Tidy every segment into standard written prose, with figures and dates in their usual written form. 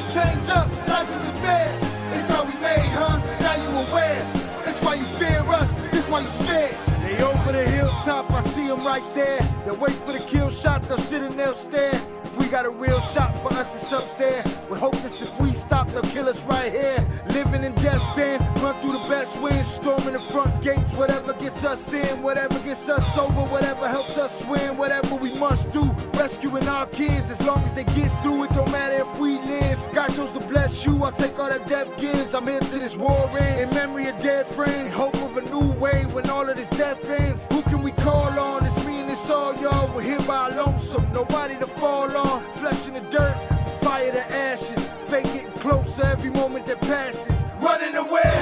change up, life isn't fair. It's how we made, huh? Now you aware. That's why you fear us, that's why you scared. They over the hilltop, I see them right there. They'll wait for the kill shot, they'll sit and they'll stare. If we got a real shot for us, it's up there. We're hopeless if we stop, they'll kill us right here. Living in death's den, run through the best winds, storming the front gates. Whatever gets us in, whatever gets us over, whatever helps us win, whatever we must do. Rescuing our kids, as long as they get through it, don't matter if we live. God chose to bless you, I'll take all that death gives. I'm into this war in memory of dead friends, hope of a new way when all of this death ends. Who can we call on? It's me and it's all y'all. We're here by our lonesome, nobody to fall on. Flesh in the dirt, fire to ashes. Fate getting closer every moment that passes. Running away,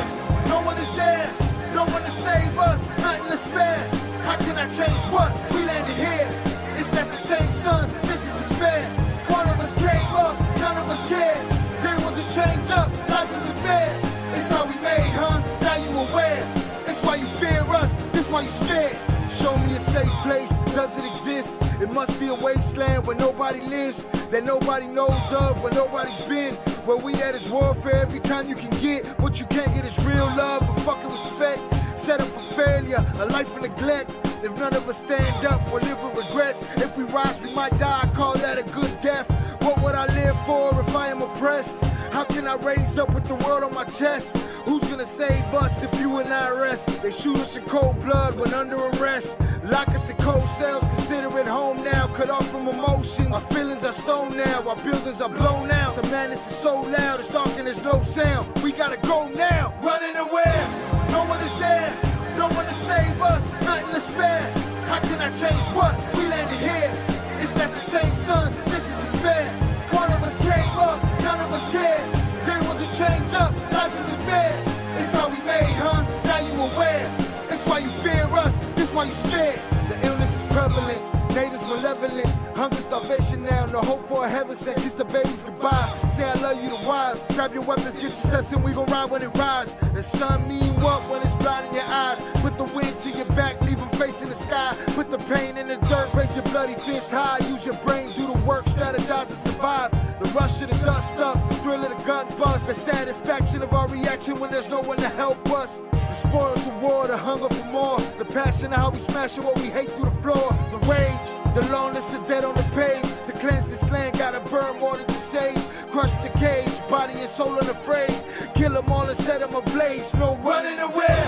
no one is there. No one to save us, nothing to spare. How can I change what? We landed here. It's not the same sons, this is despair. One of us came up, none of us cared. They want to change up, life isn't fair. It's how we made, huh? Now you aware. It's why you fear us, this why you scared. Show me a safe place, does it exist? It must be a wasteland where nobody lives, that nobody knows of, where nobody's been. Where we at is warfare, every kind you can get. What you can't get is real love or fucking respect. Set up for failure, a life of neglect. If none of us stand up, we'll live with regrets. If we rise, we might die, I call that a good death. What would I live for if I am oppressed? How can I raise up with the world on my chest? Who's gonna save us if you and I rest? They shoot us in cold blood when under arrest. Lock us in cold cells, consider it home now. Cut off from emotion, our feelings are stone now. Our buildings are blown out, the madness is so loud. It's dark and there's no sound, we gotta go now. Running away, no one is there. No one to save us, nothing to spare. How can I change what? We landed here. It's not the same sons, this is despair. One of us came up, none of us cared. They want to change up, life isn't fair. It's how we made, huh? Now you aware. It's why you fear us, this why you scared. The illness is prevalent, natives malevolent. Hunger, starvation now, no hope for a heaven sent. Kiss the babies goodbye, say I love you to wives. Grab your weapons, get your steps in, we gon' ride when it rise. The sun mean what when it's blinding your eyes? Put the wind to your back, leave them facing the sky. Put the pain in the dirt, raise your bloody fist high. Use your brain, do the work, strategize and survive. The rush of the dust up, the thrill of the gun buzz. The satisfaction of our reaction when there's no one to help us. The spoils of war, the hunger for more. The passion of how we smashing what we hate through the floor. The rage, the loneliness of dead on the page. To cleanse this land, gotta burn more than just sage. Crush the cage, body and soul unafraid. Kill them all and set them ablaze. No running away,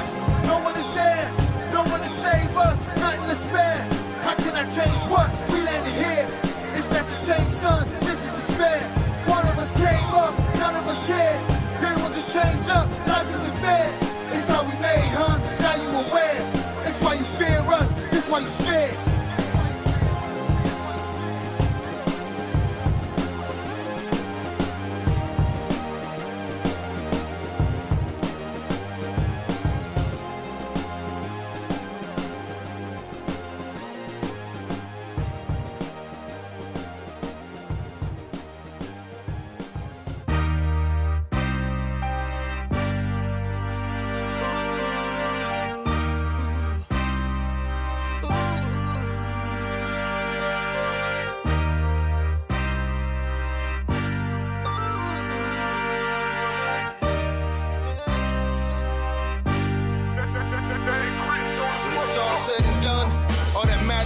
no one is there. No one to save us, nothing to spare. How can I change what? We landed here. It's not the same sons, this is despair. One of us came up, none of us cared. They want to change up, life isn't fair. It's how we made, huh? Now you aware. It's why you fear us, this why you scared.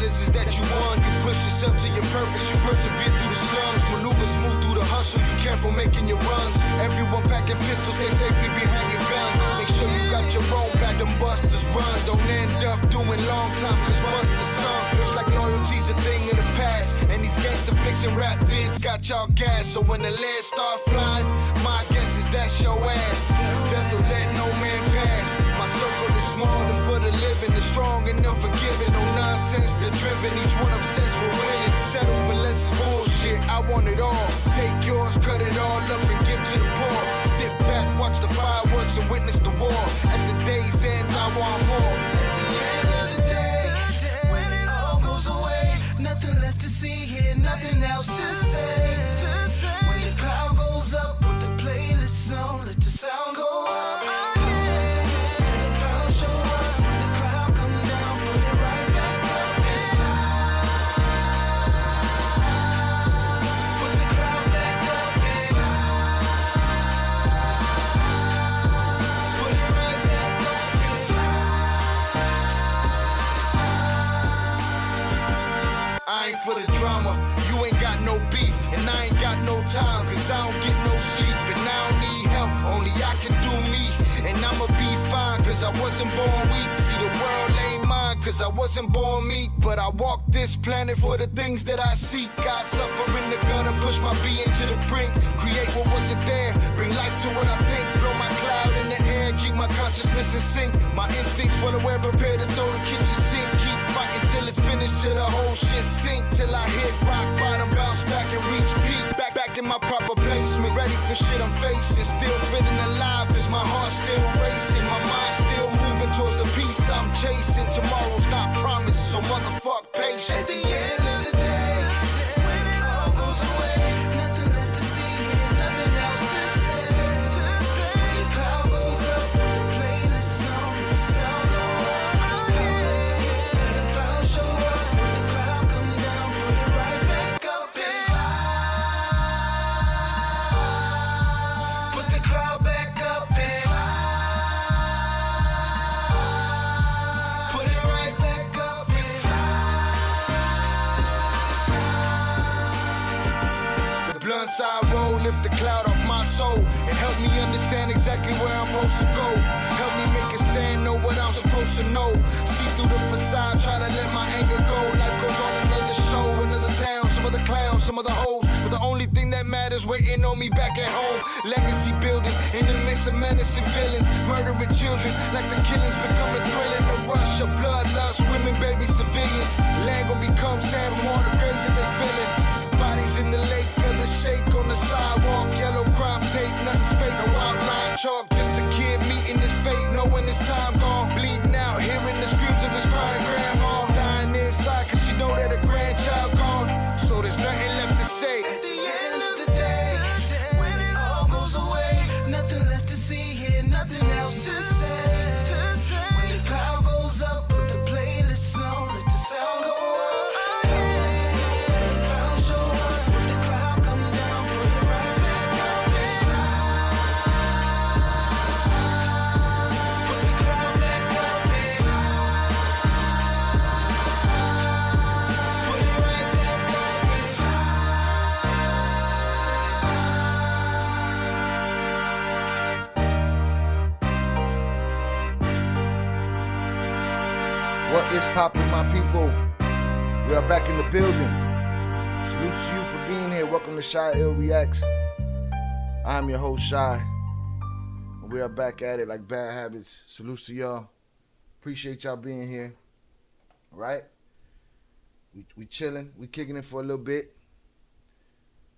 Is that you won, you push yourself to your purpose, you persevere through the slums, maneuver smooth through the hustle, you careful making your runs, everyone packing pistols, stay safely behind your gun, make sure you got your own back, them busters run, don't end up doing long time, cause busters some, looks like loyalty's a thing of the past, and these gangster flicks and rap vids got y'all gas, so when the lead start flying, my guess is that's your ass, cause death will let no man pass, my circle is small and for the living, the strong and unforgiving, no nonsense, the driven, each one obsessed with winning. Settle for less is bullshit, I want it all. Take yours, cut it all up and give to the poor. Sit back, watch the fireworks and witness the war. At the day's end, I want more. At the end of the day, when it all goes away, nothing left to see here, nothing else to say. When the cloud goes up, put the playlist on, let the sound go up. and I ain't got no time, cause I don't get no sleep, and I don't need help, only I can do me, and I'ma be fine, cause I wasn't born weak. See, the world ain't mine, cause I wasn't born meek, but I walk this planet for the things that I seek. I suffer in the gutter, push my being to the brink, create what wasn't there, bring life to what I think, blow my cloud in the air, keep my consciousness in sync, my instincts well aware, prepared to throw the kitchen sink, keep fighting till it's finished, till the whole shit sink, till I hit rock bottom, bounce back and reach peak, back in my proper placement, ready for shit I'm facing, still feeling alive, cause my heart's still racing, my mind still moving towards the peace I'm chasing, tomorrow's not promised, so motherfuck patience. At the end of the day, when it all goes away, nothing left to see here, nothing else to say. When the cloud goes up, put the playlist on, let the sound go up. Till the clouds show up, when the cloud come down, put it right back up and fly. Put the cloud back up and fly. Put it right back up and fly. The blunt side roll, lift the cloud off my soul, and help me understand exactly where I'm supposed to go. Help me make a stand, know what I'm supposed to know. See through the facade, try to let my anger go. Life goes on, another show, another town, some other clowns, some other hoes, but the only thing that matters waiting on me back at home. Legacy building in the midst of menacing villains, murdering children like the killings becoming thrilling. The rush of bloodlust, women, baby, civilians. Land gon' become sand from all the graves that they filling. Bodies in the lake, other shake on the sidewalk. Yellow crime tape, nothing fake, no outline chalk. Just a kid meeting his fate, knowing his time gone. Bleeding out, hearing the screams of his crying grandma. Dying inside, cause she know that a grandchild gone. So there's nothing left to say. At the end of the day, when it all goes away, nothing left to see here, nothing else to say. When the cloud goes up, put the playlist on, let the sound go up. Till the clouds show up, when the cloud come down, put it right back up and fly. Put the cloud back up and fly. Put it right back up and fly. What is poppin', my people? We are back in the building. Salute to you for being here. Welcome to Shy Ill Reacts. I'm your host, Shy. And we are back at it like bad habits. Salutes to y'all. Appreciate y'all being here. All right? We chilling. We kicking it for a little bit.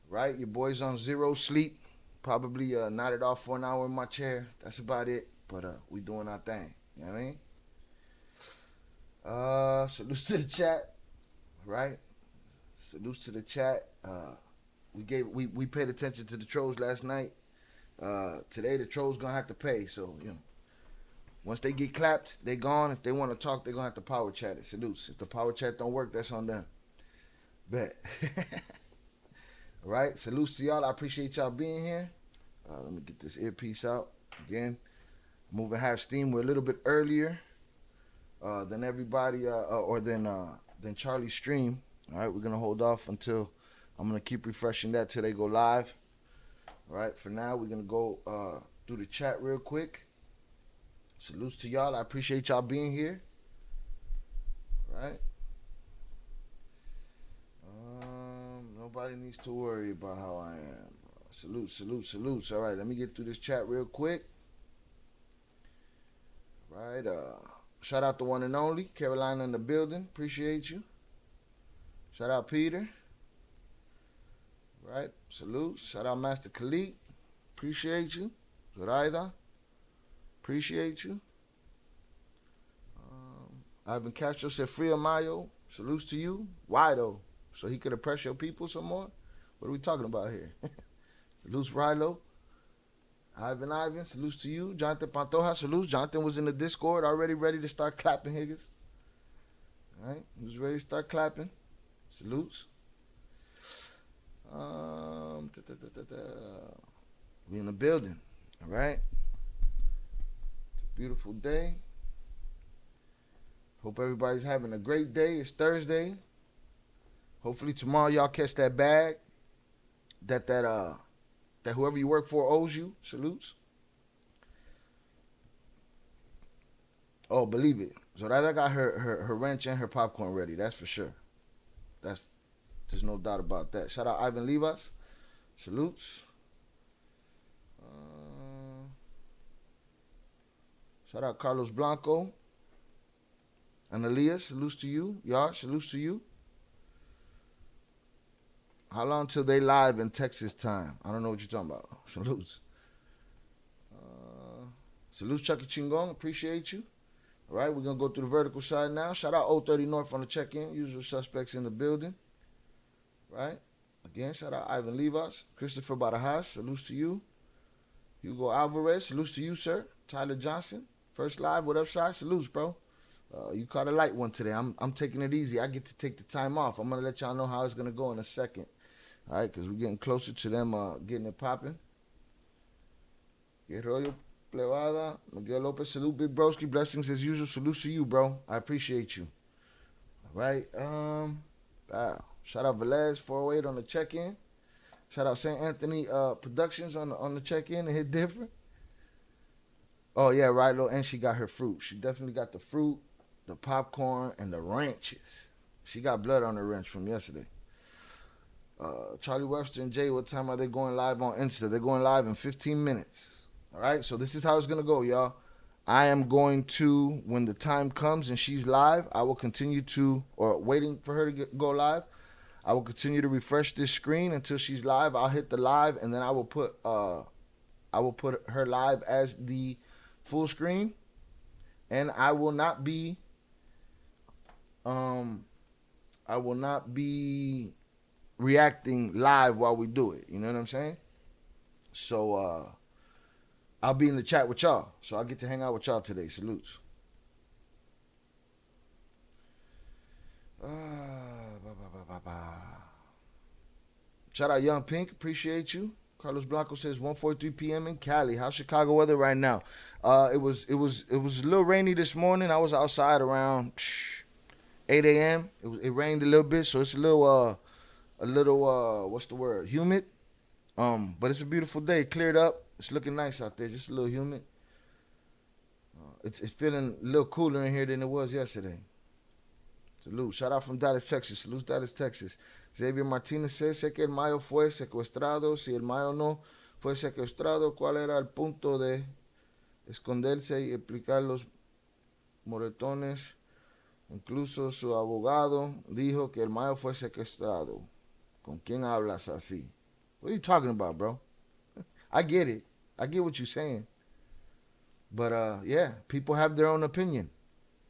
Right? Your boy's on zero sleep. Probably nodded off for an hour in my chair. That's about it. But we doing our thing. You know what I mean? Salutes to the chat, right? Salutes to the chat. We paid attention to the trolls last night. Today the trolls gonna have to pay. So once they get clapped, they gone. If they want to talk, they gonna have to power chat it. Salutes. If the power chat don't work, that's on them. Bet. All right. Salutes to y'all. I appreciate y'all being here. Let me get this earpiece out again. Moving half steam. We're a little bit earlier than everybody, or than Charlie's stream. All right, we're gonna hold off until I'm gonna keep refreshing that till they go live. All right, for now we're gonna go through the chat real quick. Salutes to y'all. I appreciate y'all being here. All right. Nobody needs to worry about how I am. Salutes. All right, let me get through this chat real quick. All right. Shout out the one and only Carolina in the building. Appreciate you. Shout out Peter. Right. Salute. Shout out Master Khalid. Appreciate you. Zoraida. Appreciate you. Ivan Castro said, free Mayo. Salutes to you. Why though? So he could oppress your people some more? What are we talking about here? Salutes Rilo. Ivan, salutes to you. Jonathan Pantoja, salutes. Jonathan was in the Discord already ready to start clapping, Higgins. All right, he was ready to start clapping. Salutes. We in the building, all right? It's a beautiful day. Hope everybody's having a great day. It's Thursday. Hopefully tomorrow y'all catch that bag. that whoever you work for owes you. Salutes. Oh, believe it. Zoraida got her ranch and her popcorn ready. That's for sure. There's no doubt about that. Shout out Ivan Livas. Salutes. Shout out Carlos Blanco. Analia, salutes to you. Y'all, salutes to you. How long till they live in Texas time? I don't know what you're talking about. Salutes. Salutes Chucky Chingon. Appreciate you. All right, we're going to go through the vertical side now. Shout out 030 North on the check-in. Usual suspects in the building. Right? Again, shout out Ivan Livas. Christopher Barajas, salutes to you. Hugo Alvarez, salutes to you, sir. Tyler Johnson, first live. What up, Shy? Salutes, bro. You caught a light one today. I'm taking it easy. I get to take the time off. I'm going to let y'all know how it's going to go in a second. All right, because we're getting closer to them getting it popping. Guerrero Plevada, Miguel López, salute, Big Broski. Blessings as usual. Salutes to you, bro. I appreciate you. All right. Shout out Velez 408 on the check-in. Shout out St. Anthony Productions on the check-in. It hit different. Oh, yeah, right, and she got her fruit. She definitely got the fruit, the popcorn, and the ranches. She got blood on her ranch from yesterday. Charlie Webster and Jay, what time are they going live on Insta? They're going live in 15 minutes. All right, so this is how it's going to go, y'all. I am going to, when the time comes and she's live, I will continue to, or waiting for her to go live, I will continue to refresh this screen until she's live. I'll hit the live, and then I will put her live as the full screen, and I will not be reacting live while we do it. You know what I'm saying? So I'll be in the chat with y'all. So I get to hang out with y'all today. Salutes. Shout out Young Pink. Appreciate you. Carlos Blanco says 1:43 p.m. in Cali. How's Chicago weather right now? It was a little rainy this morning. I was outside around 8 a.m. It rained a little bit, so it's a little what's the word? Humid. But it's a beautiful day. Cleared up. It's looking nice out there. Just a little humid. It's feeling a little cooler in here than it was yesterday. Salute. Shout out from Dallas, Texas. Salute Dallas, Texas. Xavier Martinez says, sé que el Mayo fue secuestrado. Si el Mayo no fue secuestrado, ¿cuál era el punto de esconderse y explicar los moretones? Incluso su abogado dijo que el Mayo fue secuestrado. ¿Con quién hablas así? What are you talking about, bro? I get it. I get what you're saying. But, yeah, people have their own opinion.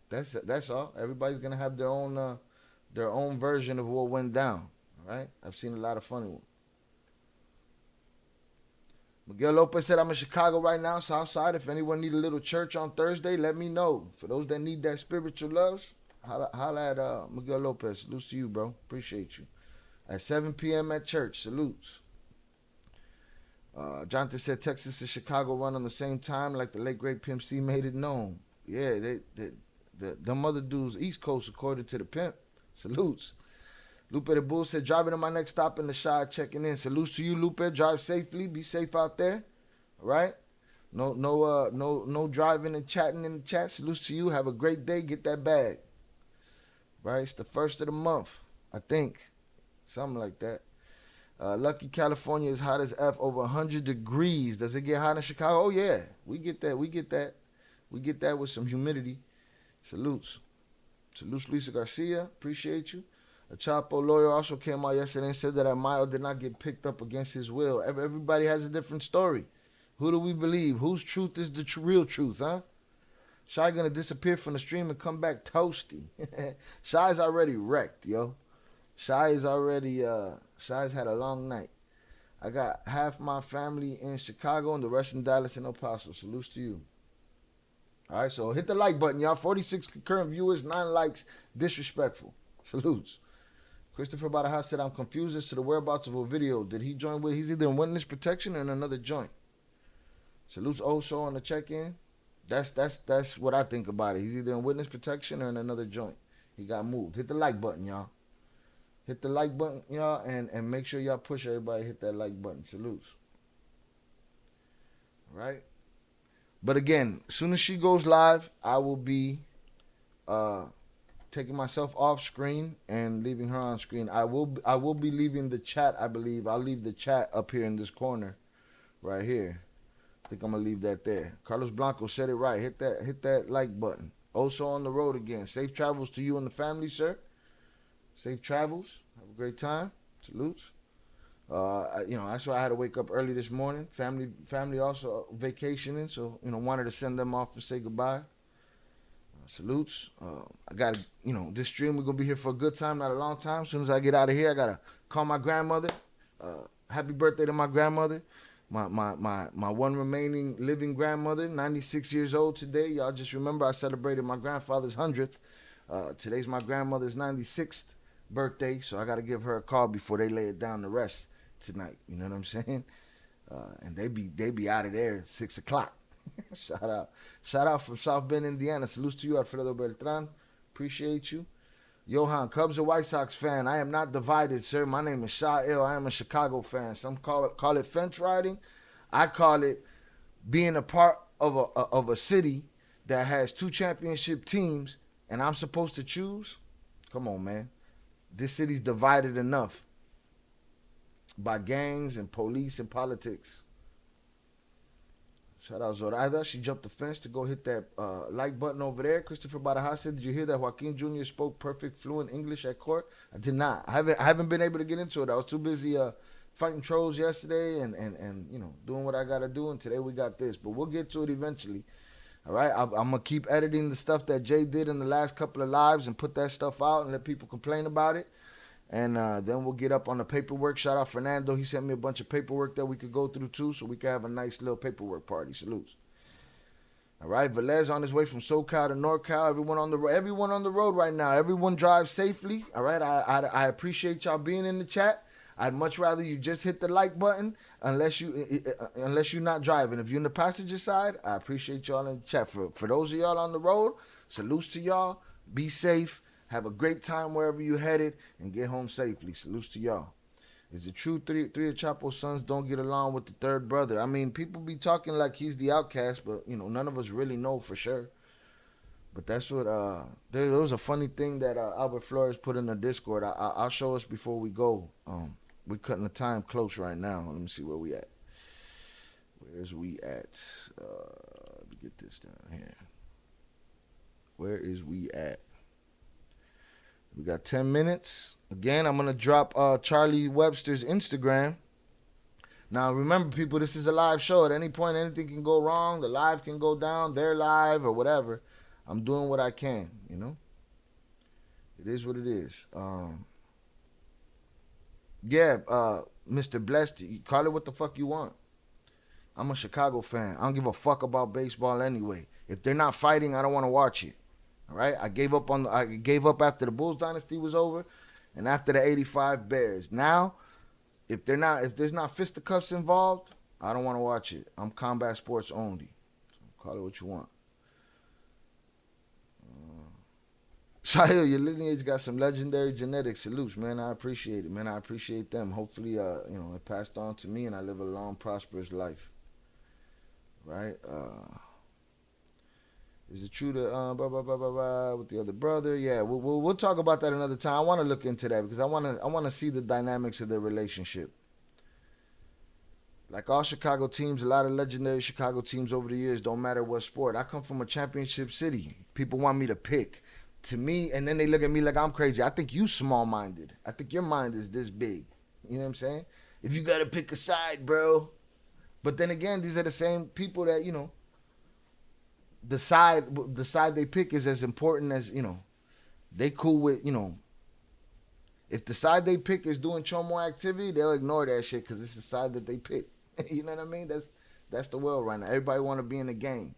That's all. Everybody's going to have their own version of what went down. All right? I've seen a lot of funny ones. Miguel Lopez said, I'm in Chicago right now, Southside. If anyone need a little church on Thursday, let me know. For those that need that spiritual love, holla at Miguel Lopez. Salutes to you, bro. Appreciate you. At 7 p.m. at church. Salutes. Jonathan said Texas and Chicago run on the same time like the late great Pimp C made it known. Yeah, them other dudes East Coast according to the pimp. Salutes. Lupe the Bull said driving to my next stop in the Shire checking in. Salutes to you, Lupe. Drive safely. Be safe out there. All right. No driving and chatting in the chat. Salutes to you. Have a great day. Get that bag. Right. It's the first of the month, I think. Something like that. Lucky California is hot as F, over 100 degrees. Does it get hot in Chicago? Oh, yeah. We get that. We get that with some humidity. Salutes. Salutes, Lisa Garcia. Appreciate you. A Chapo lawyer also came out yesterday and said that Mayo did not get picked up against his will. Everybody has a different story. Who do we believe? Whose truth is the real truth, huh? Shy gonna disappear from the stream and come back toasty. Shy's already wrecked, yo. Shy's had a long night. I got half my family in Chicago and the rest in Dallas and El Paso. Salutes to you. All right, so hit the like button, y'all. 46 concurrent viewers, 9 likes. Disrespectful. Salutes. Christopher Barajas said, I'm confused as to the whereabouts of a video. Did he join with? He's either in witness protection or in another joint. Salutes also on the check-in. That's what I think about it. He's either in witness protection or in another joint. He got moved. Hit the like button, y'all. Hit the like button, y'all, and make sure y'all push everybody. Hit that like button. Salutes. All right. But again, as soon as she goes live, I will be taking myself off screen and leaving her on screen. I will be leaving the chat, I believe. I'll leave the chat up here in this corner right here. I think I'm gonna leave that there. Carlos Blanco said it right. Hit that like button. Also on the road again. Safe travels to you and the family, sir. Safe travels. Have a great time. Salutes. That's why I had to wake up early this morning. Family also vacationing, so wanted to send them off to say goodbye. Salutes. I got this stream, we're gonna be here for a good time, not a long time. As soon as I get out of here, I gotta call my grandmother. Happy birthday to my grandmother, my one remaining living grandmother, 96 years old today. Y'all just remember I celebrated my grandfather's 100th. Today's my grandmother's 96th birthday, so I gotta give her a call before they lay it down to rest tonight. You know what I'm saying? And they be out of there at 6 o'clock. Shout out from South Bend, Indiana. Salutes to you, Alfredo Beltran. Appreciate you. Johan, Cubs or White Sox fan? I am not divided, sir. My name is Sha'il. I am a Chicago fan. Some call it fence riding. I call it being a part of a city that has 2 championship teams, and I'm supposed to choose. Come on, man. This city's divided enough by gangs and police and politics. Shout out Zoraida. She jumped the fence to go hit that like button over there. Christopher Badajas said, did you hear that Joaquín Jr. spoke perfect, fluent English at court? I did not. I haven't been able to get into it. I was too busy fighting trolls yesterday and doing what I got to do. And today we got this. But we'll get to it eventually. All right? I'm going to keep editing the stuff that Jay did in the last couple of lives and put that stuff out and let people complain about it. And then we'll get up on the paperwork. Shout out Fernando. He sent me a bunch of paperwork that we could go through too, so we could have a nice little paperwork party. Salutes. All right, Velez on his way from SoCal to NorCal. Everyone on the road right now. Everyone drives safely. All right, I appreciate y'all being in the chat. I'd much rather you just hit the like button unless you're not driving. If you're in the passenger side, I appreciate y'all in the chat. For those of y'all on the road, salutes to y'all. Be safe. Have a great time wherever you headed and get home safely. Salutes to y'all. Is it true three of Chapo's sons don't get along with the third brother? I mean, people be talking like he's the outcast, but, none of us really know for sure. But that's what, there was a funny thing that Albert Flores put in the Discord. I'll show us before we go. We're cutting the time close right now. Let me see where we at. Where's we at? Let me get this down here. Where is we at? We got 10 minutes. Again, I'm going to drop Charlie Webster's Instagram. Now, remember, people, this is a live show. At any point, anything can go wrong. The live can go down. They're live or whatever. I'm doing what I can, It is what it is. Mr. Blessed, you call it what the fuck you want. I'm a Chicago fan. I don't give a fuck about baseball anyway. If they're not fighting, I don't want to watch it. All right, I gave up after the Bulls dynasty was over, and after the '85 Bears. Now, if there's not fisticuffs involved, I don't want to watch it. I'm combat sports only. So call it what you want. Shahil, your lineage got some legendary genetics. Salutes, man. I appreciate it, man. I appreciate them. Hopefully, it passed on to me, and I live a long, prosperous life. Right. Is it true that with the other brother? Yeah, we'll talk about that another time. I want to look into that because I want to see the dynamics of their relationship. Like all Chicago teams, a lot of legendary Chicago teams over the years, don't matter what sport. I come from a championship city. People want me to pick. To me, and then they look at me like I'm crazy. I think you small-minded. I think your mind is this big. You know what I'm saying? If you got to pick a side, bro. But then again, these are the same people that, the side they pick is as important as, they cool with, if the side they pick is doing chomo activity, they'll ignore that shit because it's the side that they pick. You know what I mean? That's the world right now. Everybody want to be in the game.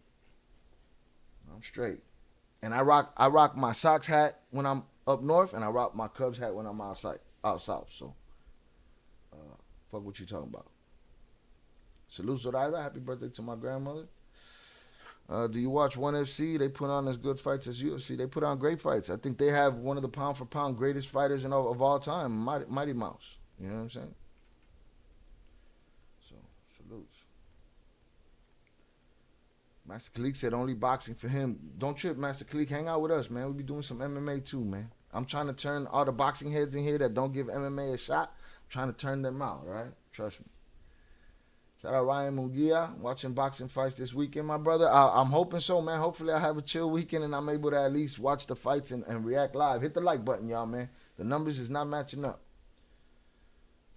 I'm straight. And I rock my Sox hat when I'm up north, and I rock my Cubs hat when I'm out south. So, fuck what you talking about. Salute Zoraida. Happy birthday to my grandmother. Do you watch ONE FC? They put on as good fights as UFC. They put on great fights. I think they have one of the pound for pound greatest fighters of all time, Mighty Mouse. You know what I'm saying? So, salutes. Master Khalik said only boxing for him. Don't trip, Master Khalik. Hang out with us, man. We'll be doing some MMA too, man. I'm trying to turn all the boxing heads in here that don't give MMA a shot. I'm trying to turn them out, right? Trust me. Shout out Ryan Munguia, watching boxing fights this weekend, my brother. I'm hoping so, man. Hopefully I have a chill weekend and I'm able to at least watch the fights and react live. Hit the like button, y'all, man. The numbers is not matching up.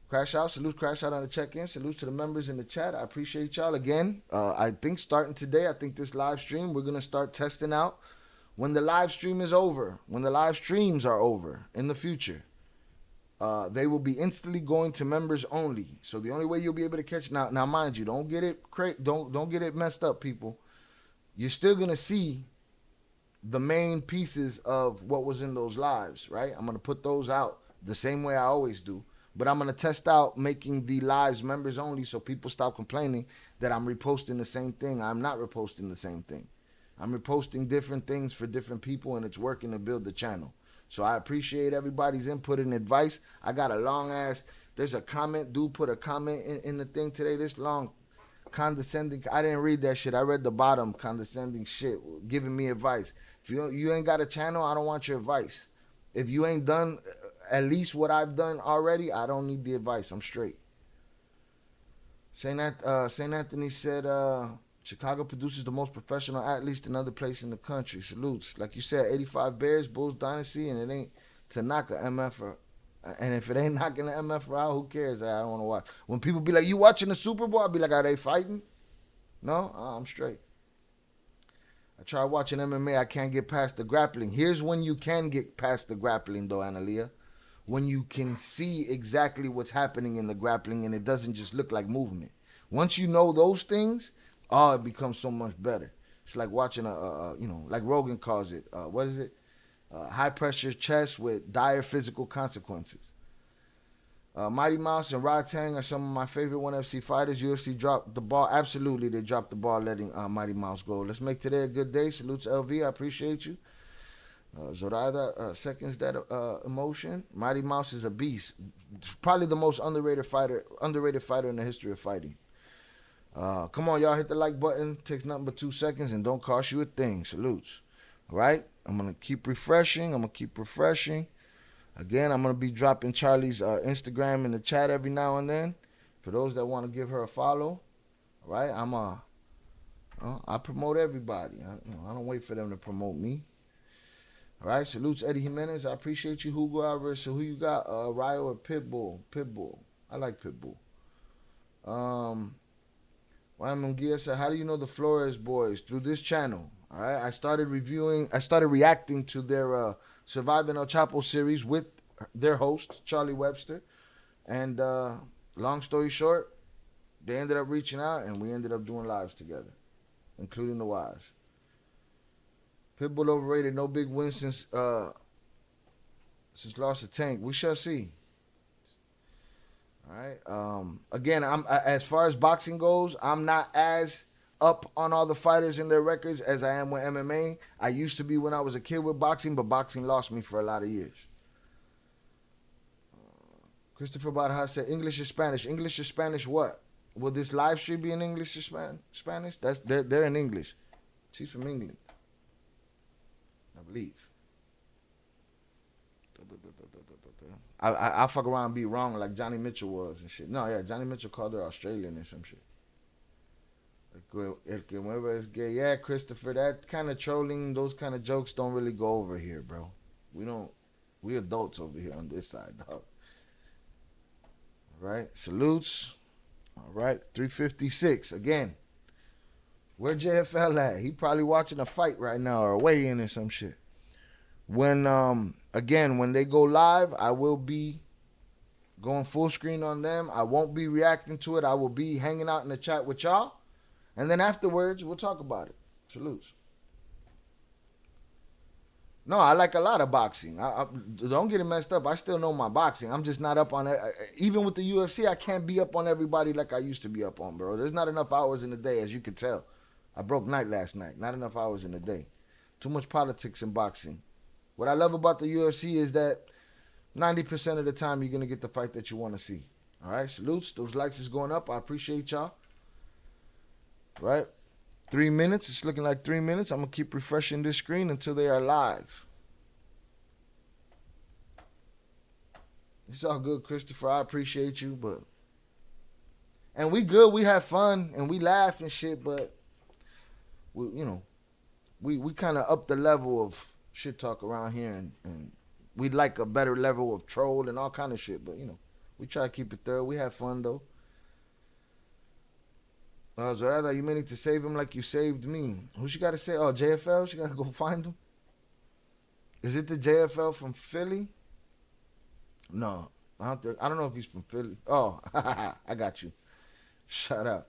Crash Out, salute Crash Out on the check-in. Salute to the members in the chat. I appreciate y'all. Again, I think starting today, I think this live stream, we're going to start testing out when the live stream is over, when the live streams are over in the future. They will be instantly going to members only. So the only way you'll be able to catch now mind you, don't get it messed up, people. You're still gonna see the main pieces of what was in those lives, right? I'm gonna put those out the same way I always do. But I'm gonna test out making the lives members only so people stop complaining that I'm reposting the same thing. I'm not reposting the same thing. I'm reposting different things for different people and it's working to build the channel. So I appreciate everybody's input and advice. I got a long ass, there's a comment, dude put a comment in the thing today, this long, condescending, I didn't read that shit. I read the bottom, condescending shit, giving me advice. If you ain't got a channel, I don't want your advice. If you ain't done at least what I've done already, I don't need the advice. I'm straight. St. Anthony said, Chicago produces the most professional athletes in other places in the country. Salutes. Like you said, 85 Bears, Bulls Dynasty, and it ain't to knock a MF. And if it ain't knocking the MF out, who cares? I don't want to watch. When people be like, you watching the Super Bowl? I'll be like, are they fighting? No? I'm straight. I try watching MMA. I can't get past the grappling. Here's when you can get past the grappling, though, Analia. When you can see exactly what's happening in the grappling and it doesn't just look like movement. Once you know those things, it becomes so much better. It's like watching like Rogan calls it, what is it? High pressure chess with dire physical consequences. Mighty Mouse and Rod Tang are some of my favorite ONE FC fighters. UFC dropped the ball. Absolutely, they dropped the ball letting Mighty Mouse go. Let's make today a good day. Salutes LV. I appreciate you. Zoraida seconds that emotion. Mighty Mouse is a beast. Probably the most underrated fighter in the history of fighting. Come on, y'all, hit the like button. Takes nothing but 2 seconds and don't cost you a thing. Salutes. All right? I'm going to keep refreshing. Again, I'm going to be dropping Charlie's Instagram in the chat every now and then. For those that want to give her a follow. All right? I promote everybody. I don't wait for them to promote me. All right? Salutes, Eddie Jimenez. I appreciate you, Hugo Alvarez. So who you got? Ryo or Pitbull? Pitbull. I like Pitbull. Ryan Munguia said, how do you know the Flores boys? Through this channel. All right. I started reacting to their Surviving El Chapo series with their host, Charlie Webster. And long story short, they ended up reaching out and we ended up doing lives together, including the wives. Pitbull overrated, no big win since lost to Tank. We shall see. All right. Again, I'm as far as boxing goes, I'm not as up on all the fighters and their records as I am with MMA. I used to be when I was a kid with boxing, but boxing lost me for a lot of years. Christopher Barajas said, English or Spanish? English or Spanish what? Will this live stream be in English or Spanish? They're in English. She's from England, I believe. I fuck around and be wrong like Johnny Mitchell was and shit. No, yeah, Johnny Mitchell called her Australian or some shit. El que mueve es gay. Yeah, Christopher, that kind of trolling, those kind of jokes don't really go over here, bro. We adults over here on this side, dog. All right, salutes. All right, 356. Again, where JFL at? He probably watching a fight right now or a weigh-in or some shit. When they go live, I will be going full screen on them. I won't be reacting to it. I will be hanging out in the chat with y'all. And then afterwards, we'll talk about it. Salutes. No, I like a lot of boxing. Don't get it messed up. I still know my boxing. I'm just not up on it. Even with the UFC, I can't be up on everybody like I used to be up on, bro. There's not enough hours in the day, as you can tell. I broke night last night. Not enough hours in the day. Too much politics in boxing. What I love about the UFC is that 90% of the time you're going to get the fight that you want to see. All right, salutes. Those likes is going up. I appreciate y'all. Right? 3 minutes. It's looking like 3 minutes. I'm going to keep refreshing this screen until they are live. It's all good, Christopher. I appreciate you, but... And we good. We have fun, and we laugh and shit, but... We kind of up the level of shit talk around here, and we'd like a better level of troll and all kind of shit, but, we try to keep it thorough. We have fun, though. Zorada, you may need to save him like you saved me. Who she got to say? Oh, JFL? She got to go find him? Is it the JFL from Philly? No. I don't know if he's from Philly. Oh, I got you. Shout out.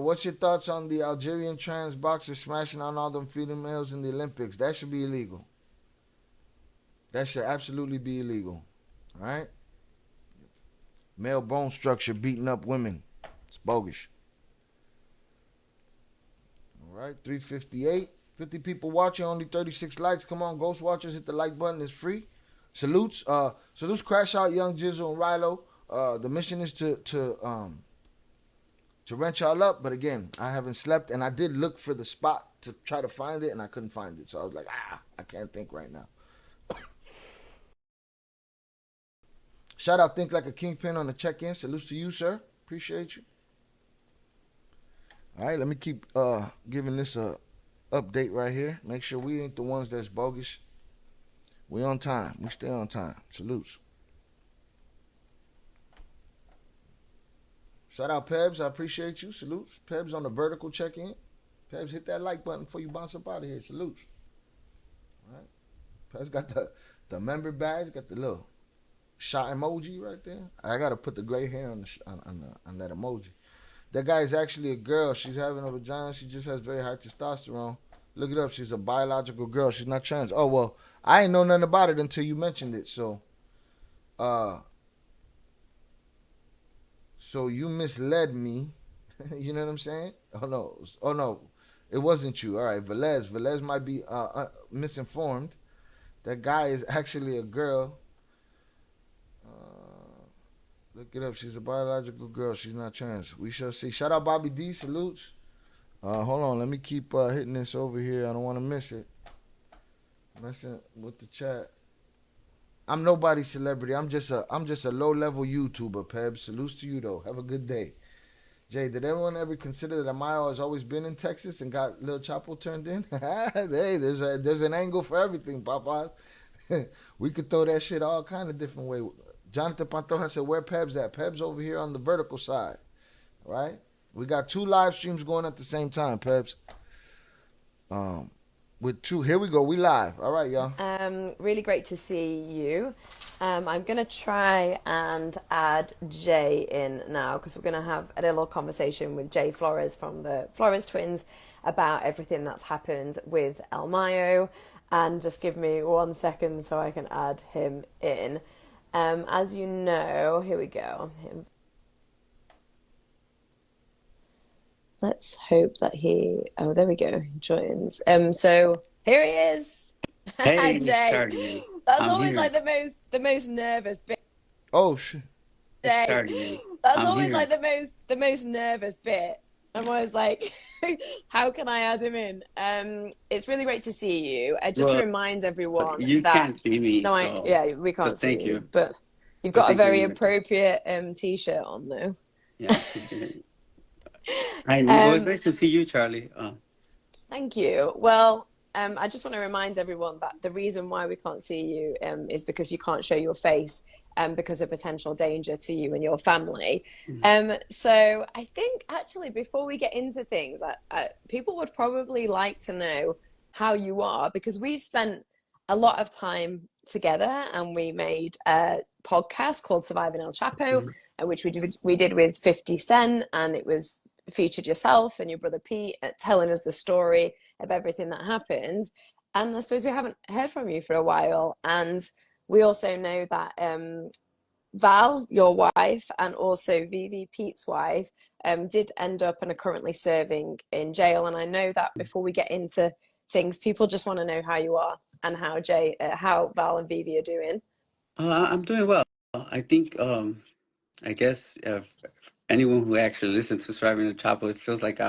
What's your thoughts on the Algerian trans boxer smashing on all them females in the Olympics? That should be illegal. That should absolutely be illegal. All right? Male bone structure beating up women. It's bogus. All right, 358. 50 people watching, only 36 likes. Come on, Ghost Watchers, hit the like button. It's free. Salutes. Salutes Crash Out, Young Jizzle, and Rilo. The mission is to wrench y'all up, but again, I haven't slept, and I did look for the spot to try to find it, and I couldn't find it. So I was like, I can't think right now. Shout out Think Like a Kingpin on the check-in. Salutes to you, sir. Appreciate you. All right, let me keep giving this a update right here. Make sure we ain't the ones that's bogus. We on time. We stay on time. Salutes. Shout out Pebs. I appreciate you. Salutes. Pebs on the vertical check-in. Pebs, hit that like button before you bounce up out of here. Salutes. All right. Pebs got the member badge. Got the little shot emoji right there. I got to put the gray hair on that emoji. That guy is actually a girl. She's having a vagina. She just has very high testosterone. Look it up. She's a biological girl. She's not trans. Oh, well, I ain't know nothing about it until you mentioned it. So you misled me. You know what I'm saying? Oh, no. It wasn't you. All right, Velez might be misinformed. That guy is actually a girl. Look it up. She's a biological girl. She's not trans. We shall see. Shout out Bobby D. Salutes. Hold on. Let me keep hitting this over here. I don't want to miss it. Messing with the chat. I'm nobody's celebrity. I'm just a low-level YouTuber, Peb. Salutes to you, though. Have a good day. Jay, did everyone ever consider that Mayo has always been in Texas and got Lil Chapo turned in? Hey, there's an angle for everything, Papas. We could throw that shit all kind of different ways. Jonathan Pantoja said, where Peb's at? Peb's over here on the vertical side. All right? We got 2 live streams going at the same time, Pebs. With 2. Here we go. We live. All right, y'all. Really great to see you. I'm going to try and add Jay in now because we're going to have a little conversation with Jay Flores from the Flores Twins about everything that's happened with El Mayo. And just give me 1 second so I can add him in. As you know, here we go. Let's hope that oh, there we go, he joins. So here he is. Hey, Hi, Jay. Charlie. That's I'm always here. like the most nervous bit. Oh, shit. Jay. Charlie. That's I'm always here. like the most nervous bit. I'm always like, how can I add him in? It's really great to see you. Just to Well, remind everyone You that can't see me. no, so, we can't so thank see you. but you've So got a thank very you. appropriate t-shirt on though. Yeah. Hi, it was Um, nice to see you, Charlie. Thank you. Well, I just want to remind everyone that the reason why we can't see you is because you can't show your face because of potential danger to you and your family. So I think actually before we get into things, people would probably like to know how you are because we've spent a lot of time together and we made a podcast called Surviving El Chapo, which we did with 50 Cent, and it was featured yourself and your brother Pete telling us the story of everything that happened. And I suppose we haven't heard from you for a while. And we also know that Val, your wife, and also Vivi, Pete's wife, did end up and are currently serving in jail. And I know that before we get into things, people just want to know how you are and how Val and Vivi are doing. I'm doing well. I think, I guess, anyone who actually listens to Surviving the Chapel, it feels like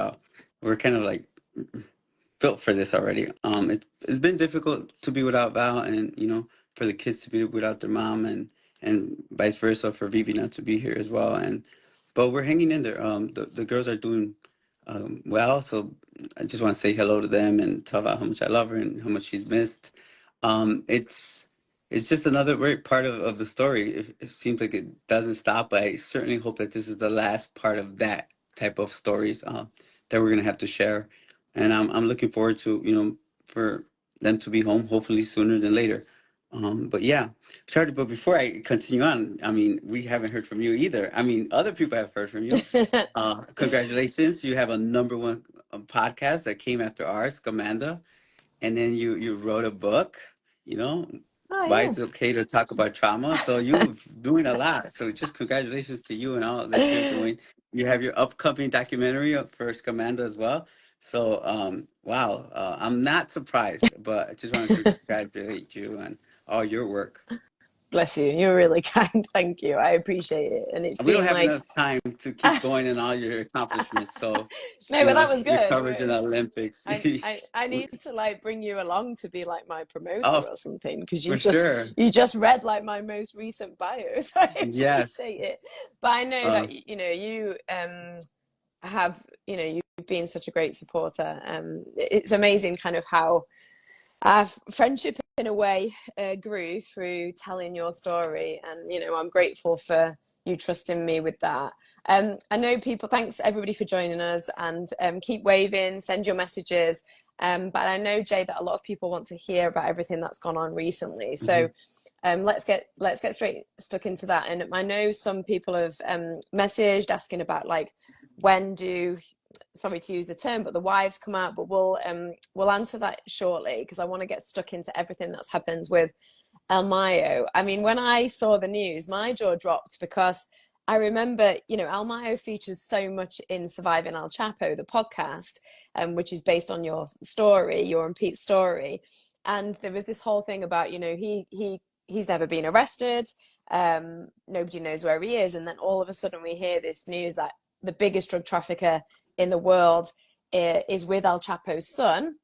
we're kind of like built for this already. It's been difficult to be without Val, and for the kids to be without their mom, and vice versa for Vivi not to be here as well. But we're hanging in there. The girls are doing well, so I just want to say hello to them and tell Val how much I love her and how much she's missed. It's just another great part of the story. It seems like it doesn't stop, but I certainly hope that this is the last part of that type of stories that we're gonna have to share. And I'm looking forward to, for them to be home, hopefully sooner than later. But yeah, Charlie, but before I continue on, I mean, we haven't heard from you either. I mean, other people have heard from you. Congratulations, you have a number one podcast that came after ours, Zambada, and then you wrote a book, you know, Oh, why yeah. it's okay to talk about trauma. So you're doing a lot. So just congratulations to you and all that you're doing. You have your upcoming documentary for Scamanda as well. So wow, I'm not surprised, but I just wanted to congratulate you on all your work. Bless you. You're really kind. Thank you. I appreciate it. And it's We don't been have like, enough time to keep going in all your accomplishments. So, no, but that was your good. coverage in the Olympics. I need to like bring you along to be like my promoter Oh, or something because for sure. you just read like my most recent bio, so I Yes. appreciate it. But I know Uh, that you have you've been such a great supporter. It's amazing kind of how our friendship in a way grew through telling your story, and I'm grateful for you trusting me with that. I know people, thanks everybody for joining us, and keep waving, send your messages. But I know, Jay, that a lot of people want to hear about everything that's gone on recently. mhm. So let's get straight stuck into that. And I know some people have messaged asking about like when do, sorry to use the term, but the wives come out. But we'll answer that shortly because I want to get stuck into everything that's happened with El Mayo. I mean, when I saw the news, my jaw dropped because I remember, El Mayo features so much in Surviving El Chapo, the podcast, which is based on your story, your and Pete's story. And there was this whole thing about, he's never been arrested. Nobody knows where he is. And then all of a sudden we hear this news that the biggest drug trafficker in the world is with El Chapo's son,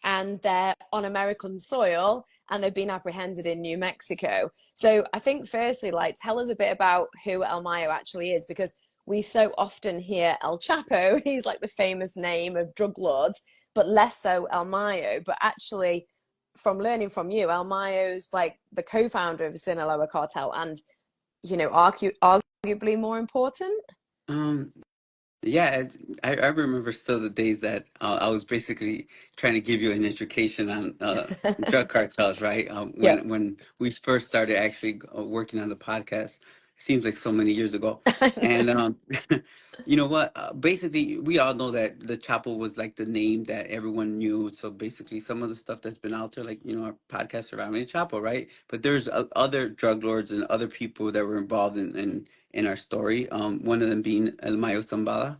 and they're on American soil and they've been apprehended in New Mexico. So I think firstly, like, tell us a bit about who El Mayo actually is, because we so often hear El Chapo, he's like the famous name of drug lords, but less so El Mayo. But actually, from learning from you, El Mayo's like the co-founder of the Sinaloa cartel, and arguably more important. Um, Yeah, I remember still the days that I was basically trying to give you an education on drug cartels, right? Yeah. When we first started actually working on the podcast, it seems like so many years ago. And you know what? Basically, we all know that the Chapo was like the name that everyone knew. So basically, some of the stuff that's been out there, like our podcast surrounding the Chapo, right? But there's other drug lords and other people that were involved in our story. One of them being El Mayo Zambada.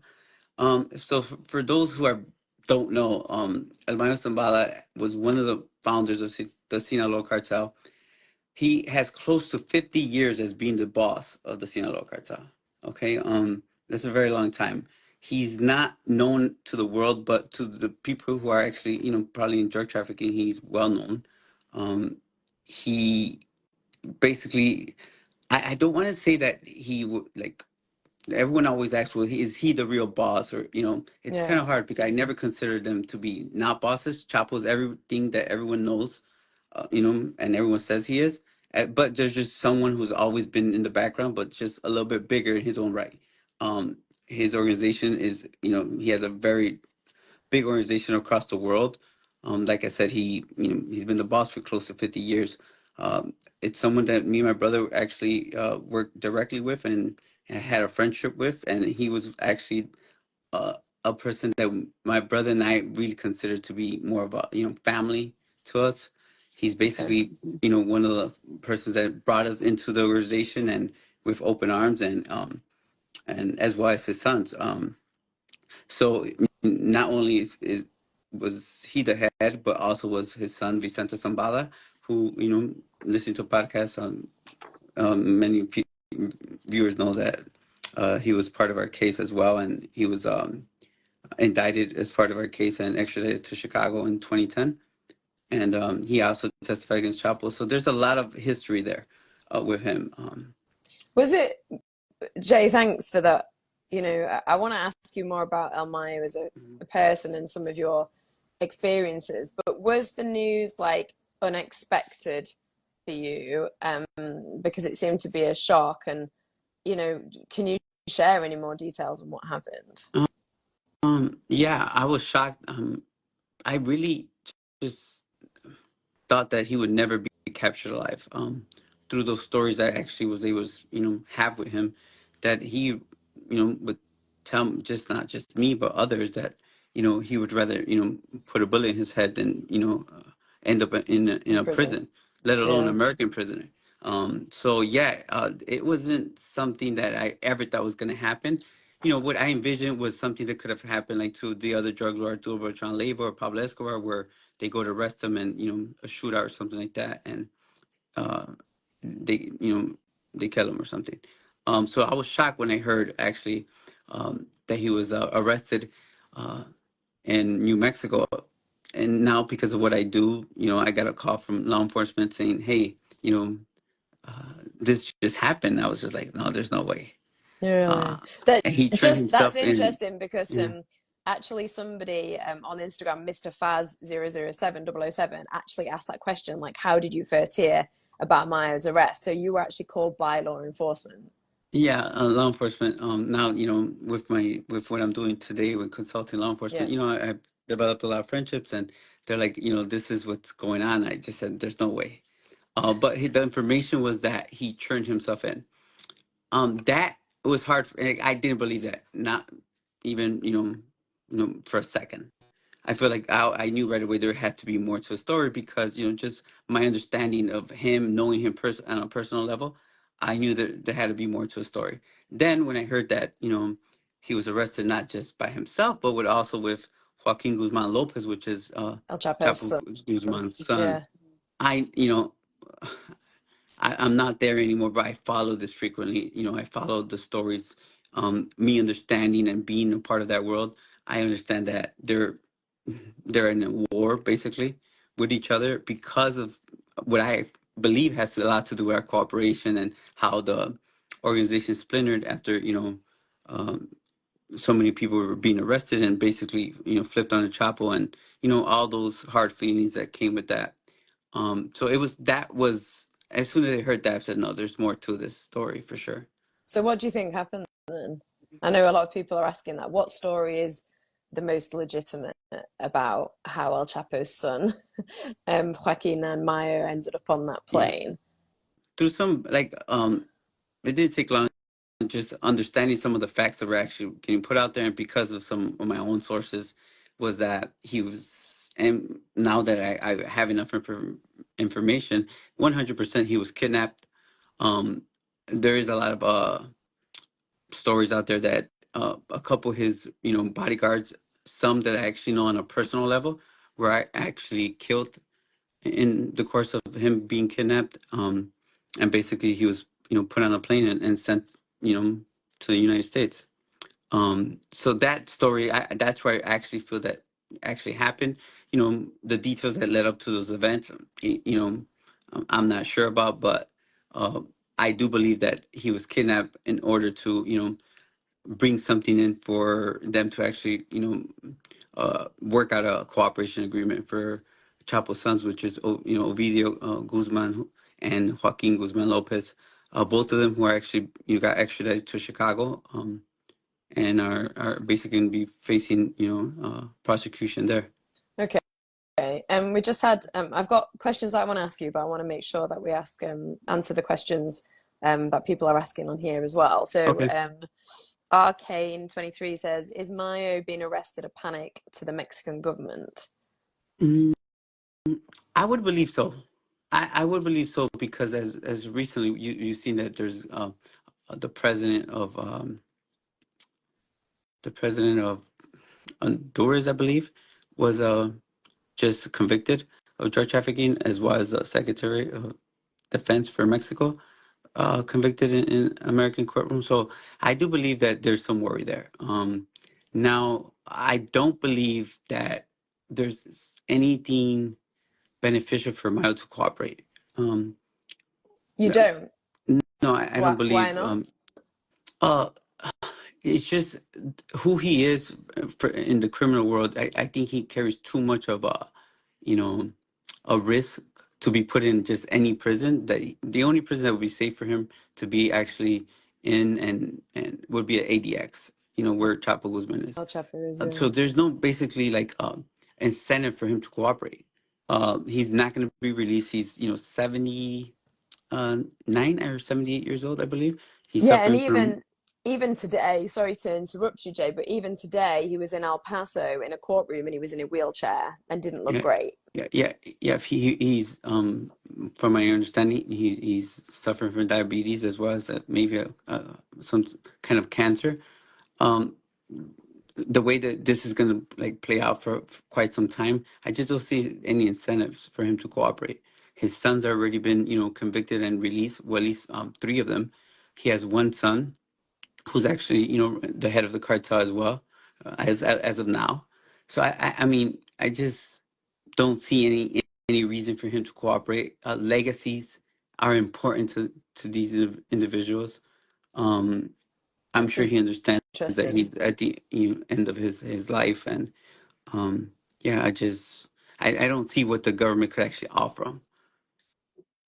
So for those who don't know, El Mayo Zambada was one of the founders of the Sinaloa cartel. He has close to 50 years as being the boss of the Sinaloa cartel. Okay, that's a very long time. He's not known to the world, but to the people who are actually, probably in drug trafficking, he's well known. He basically, I don't want to say that he would like everyone always asks, well, is he the real boss? Or, it's Yeah. kind of hard because I never considered them to be not bosses. Chapo's everything that everyone knows, and everyone says he is. But there's just someone who's always been in the background, but just a little bit bigger in his own right. His organization is, he has a very big organization across the world. Like I said, he's been the boss for close to 50 years. It's someone that me and my brother actually worked directly with and had a friendship with, and he was actually uh, a person that my brother and I really considered to be more of a family to us. He's Okay. basically, one of the persons that brought us into the organization and with open arms, and as well as his sons. So not only was he the head, but also was his son Vicente Zambada, who listening to podcasts on many viewers know that he was part of our case as well, and he was indicted as part of our case and extradited to Chicago in 2010. And he also testified against Chapo. So there's a lot of history there with him. Was it, Jay, thanks for that. I want to ask you more about El Mayo as a person and some of your experiences, but was the news like unexpected for you? Because it seemed to be a shock, and can you share any more details on what happened? Yeah, I was shocked. I really just thought that he would never be captured alive. Through those stories I actually was able to, have with him, that he, would tell just not just me but others that, he would rather, put a bullet in his head than, end up in a prison, let alone an Yeah. American prisoner. So yeah, it wasn't something that I ever thought was going to happen. What I envisioned was something that could have happened like to the other drug lord, Arturo Beltran Leiva or Pablo Escobar, where they go to arrest him and a shootout or something like that, and they they kill him or something. So I was shocked when I heard actually that he was arrested in New Mexico, and now because of what I do, I got a call from law enforcement saying, "Hey, this just happened." I was just like, "No, there's no way." Really? Uh, and he turned That's himself in. interesting because Yeah. actually somebody on Instagram, Mr. Faz007 actually asked that question, like, how did you first hear about Mayo's arrest? So you were actually called by law enforcement. Yeah, law enforcement. Now with what I'm doing today with consulting law Yeah. enforcement, I developed a lot of friendships, and they're like, this is what's going on. I just said, there's no way. But the information was that he turned himself in. That was hard. I didn't believe that, not even for a second. I feel like I knew right away there had to be more to the story because just my understanding of him, knowing him on a personal level, I knew that there had to be more to the story. Then when I heard that he was arrested not just by himself but also with Joaquín Guzmán López, which is El Chapo's Chapo son. Guzmán's son, Yeah. I I'm not there anymore, but I follow this frequently. I follow the stories. Me understanding and being a part of that world, I understand that they're in a war basically with each other because of what I believe has a lot to do with our cooperation and how the organization splintered after um, so many people were being arrested and basically flipped on the Chapo, and all those hard feelings that came with that. So that was as soon as I heard that, I said, no, there's more to this story for sure. So what do you think happened then? I know a lot of people are asking that. What story is the most legitimate about how El Chapo's son, Joaquin and Mayo, ended up on that Yeah, plane? through some it didn't take long. Just understanding some of the facts that were actually getting put out there, and because of some of my own sources, was that he was, and now that I have enough information, 100% he was kidnapped. Um, there is a lot of stories out there that a couple of his bodyguards, some that I actually know on a personal level, were actually killed in the course of him being kidnapped. And basically he was put on a plane and sent to the United States. So that story, that's where I actually feel that actually happened. The details that led up to those events, I'm not sure about, but uh, I do believe that he was kidnapped in order to bring something in for them to actually work out a cooperation agreement for Chapo's sons, which is Ovidio Guzman and Joaquin Guzman Lopez, both of them who are actually got extradited to Chicago, and are basically going to be facing prosecution there. Okay. And we just had, I've got questions I want to ask you, but I want to make sure that we answer the questions that people are asking on here as well. So Okay. Arcane23 says, is Mayo being arrested a panic to the Mexican government? Mm, I would believe so. I would believe so because as recently you've seen that there's the president of Honduras, I believe, was just convicted of drug trafficking, as well as the Secretary of Defense for Mexico, convicted in American courtroom. So I do believe that there's some worry there. Now, I don't believe that there's anything beneficial for Mayo to cooperate. You don't? No, I don't Why believe. not? Uh, it's just who he is in the criminal world. I think he carries too much of you know, a risk to be put in just any prison. The only prison that would be safe for him to be actually in and would be at ADX, where Chapo Guzman is. El Chapo is So in. there's no basically like incentive for him to cooperate. He's not going to be released. He's 79 or 78 years old, I believe. He's Yeah, and suffering from. even today, sorry to interrupt you, Jay, but even today he was in El Paso in a courtroom and he was in a wheelchair and didn't look Yeah, great. yeah. He's from my understanding, he's suffering from diabetes as well as maybe some kind of cancer. Um, the way that this is gonna like play out for quite some time, I just don't see any incentives for him to cooperate. His sons have already been, convicted and released. Well, at least three of them. He has one son who's actually, the head of the cartel as well, as of now. So I mean, I just don't see any reason for him to cooperate. Legacies are important to these individuals. Um, I'm That's sure he understands that interesting. he's at the end of his life, and yeah, I don't see what the government could actually offer him.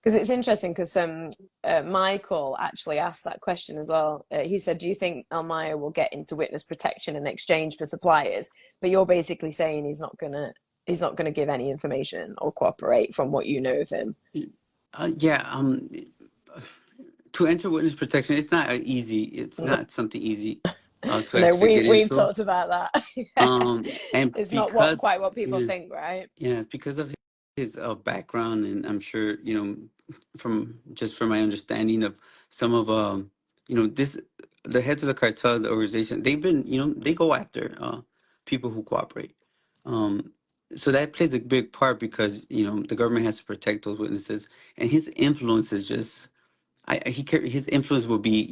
Because it's interesting because Michael actually asked that question as well. He said, "Do you think Elmaya will get into witness protection in exchange for suppliers?" But you're basically saying he's not gonna give any information or cooperate from what you know of him. Yeah, to enter witness protection, it's No, not something easy to no, actually get we've into. talked about that. And It's not quite because what people yeah, think, right? yeah, because of his background, and I'm sure from my understanding of some of this the heads of the cartel, the organization, they've been they go after people who cooperate. Um, so that plays a big part because the government has to protect those witnesses, and his influence is just his influence will be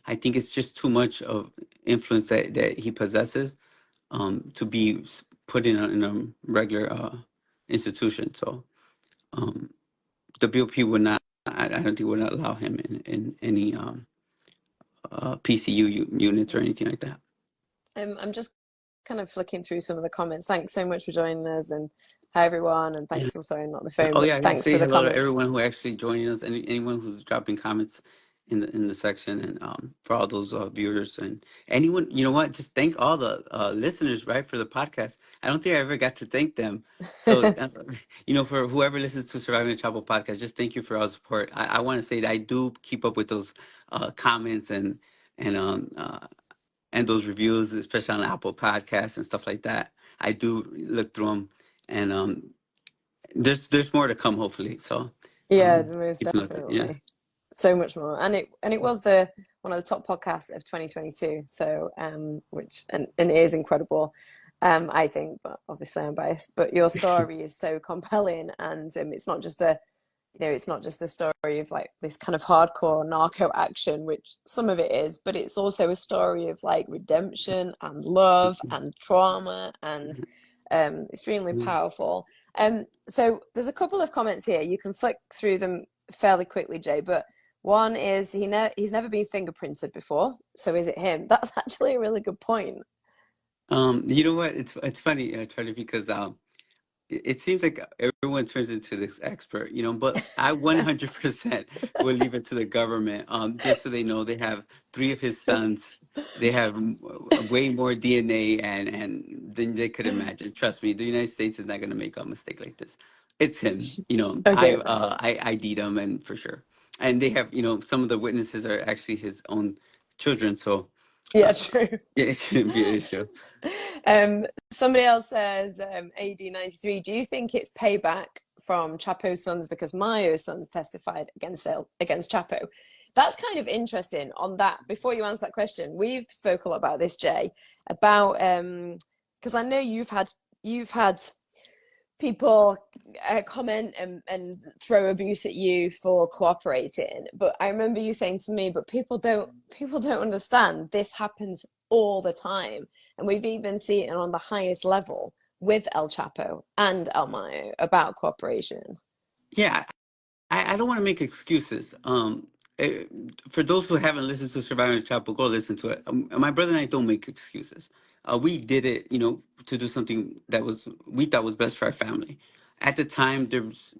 I think it's just too much of influence that he possesses to be put in a regular institution. So the BOP would not. I don't think would not allow him in any PCU units or anything like that. I'm just kind of flicking through some of the comments. Thanks so much for joining us, and hi everyone, and Yeah. thanks for sorry not the phone, Oh but yeah, yeah. thanks Say for the hello to comments. everyone who actually joining us, and anyone who's dropping comments in the section, and for all those viewers and anyone. You know what? Just thank all the listeners, right, for the podcast. I don't think I ever got to thank them. So for whoever listens to Surviving the Travel podcast, just thank you for all the support. I want to say that I do keep up with those comments and and those reviews, especially on Apple Podcasts and stuff like that. I do look through them, and there's more to come, hopefully. So, Yeah, most keep looking. Yeah. definitely. So much more. And it was the one of the top podcasts of 2022. So which and it is incredible. I think, but obviously I'm biased. But your story is so compelling, and it's not just a story of like this kind of hardcore narco action, which some of it is, but it's also a story of like redemption and love and trauma and extremely powerful. So there's a couple of comments here. You can flick through them fairly quickly, Jay, but one is he's never been fingerprinted before. So is it him? That's actually a really good point. You know what? It's funny, Charlie, because it seems like everyone turns into this expert, but I 100% will leave it to the government, just so they know they have three of his sons. They have way more DNA and than they could imagine. Trust me, the United States is not going to make a mistake like this. It's him. Okay. I ID'd him, and for sure. And they have, some of the witnesses are actually his own children, so Yeah, uh, true. yeah, it shouldn't be an issue. Somebody else says, AD 93, do you think it's payback from Chapo's sons because Mayo's sons testified against Chapo? That's kind of interesting on that. Before you answer that question, we've spoke a lot about this, Jay, about because I know you've had people comment and throw abuse at you for cooperating, but I remember you saying to me, but people don't understand this happens all the time, and we've even seen it on the highest level with El Chapo and El Mayo about cooperation. Yeah, I don't want to make excuses. Eh, for those who haven't listened to Surviving the Chapo, go listen to it. My brother and I don't make excuses. We did it, to do something that we thought was best for our family. At the time, there was,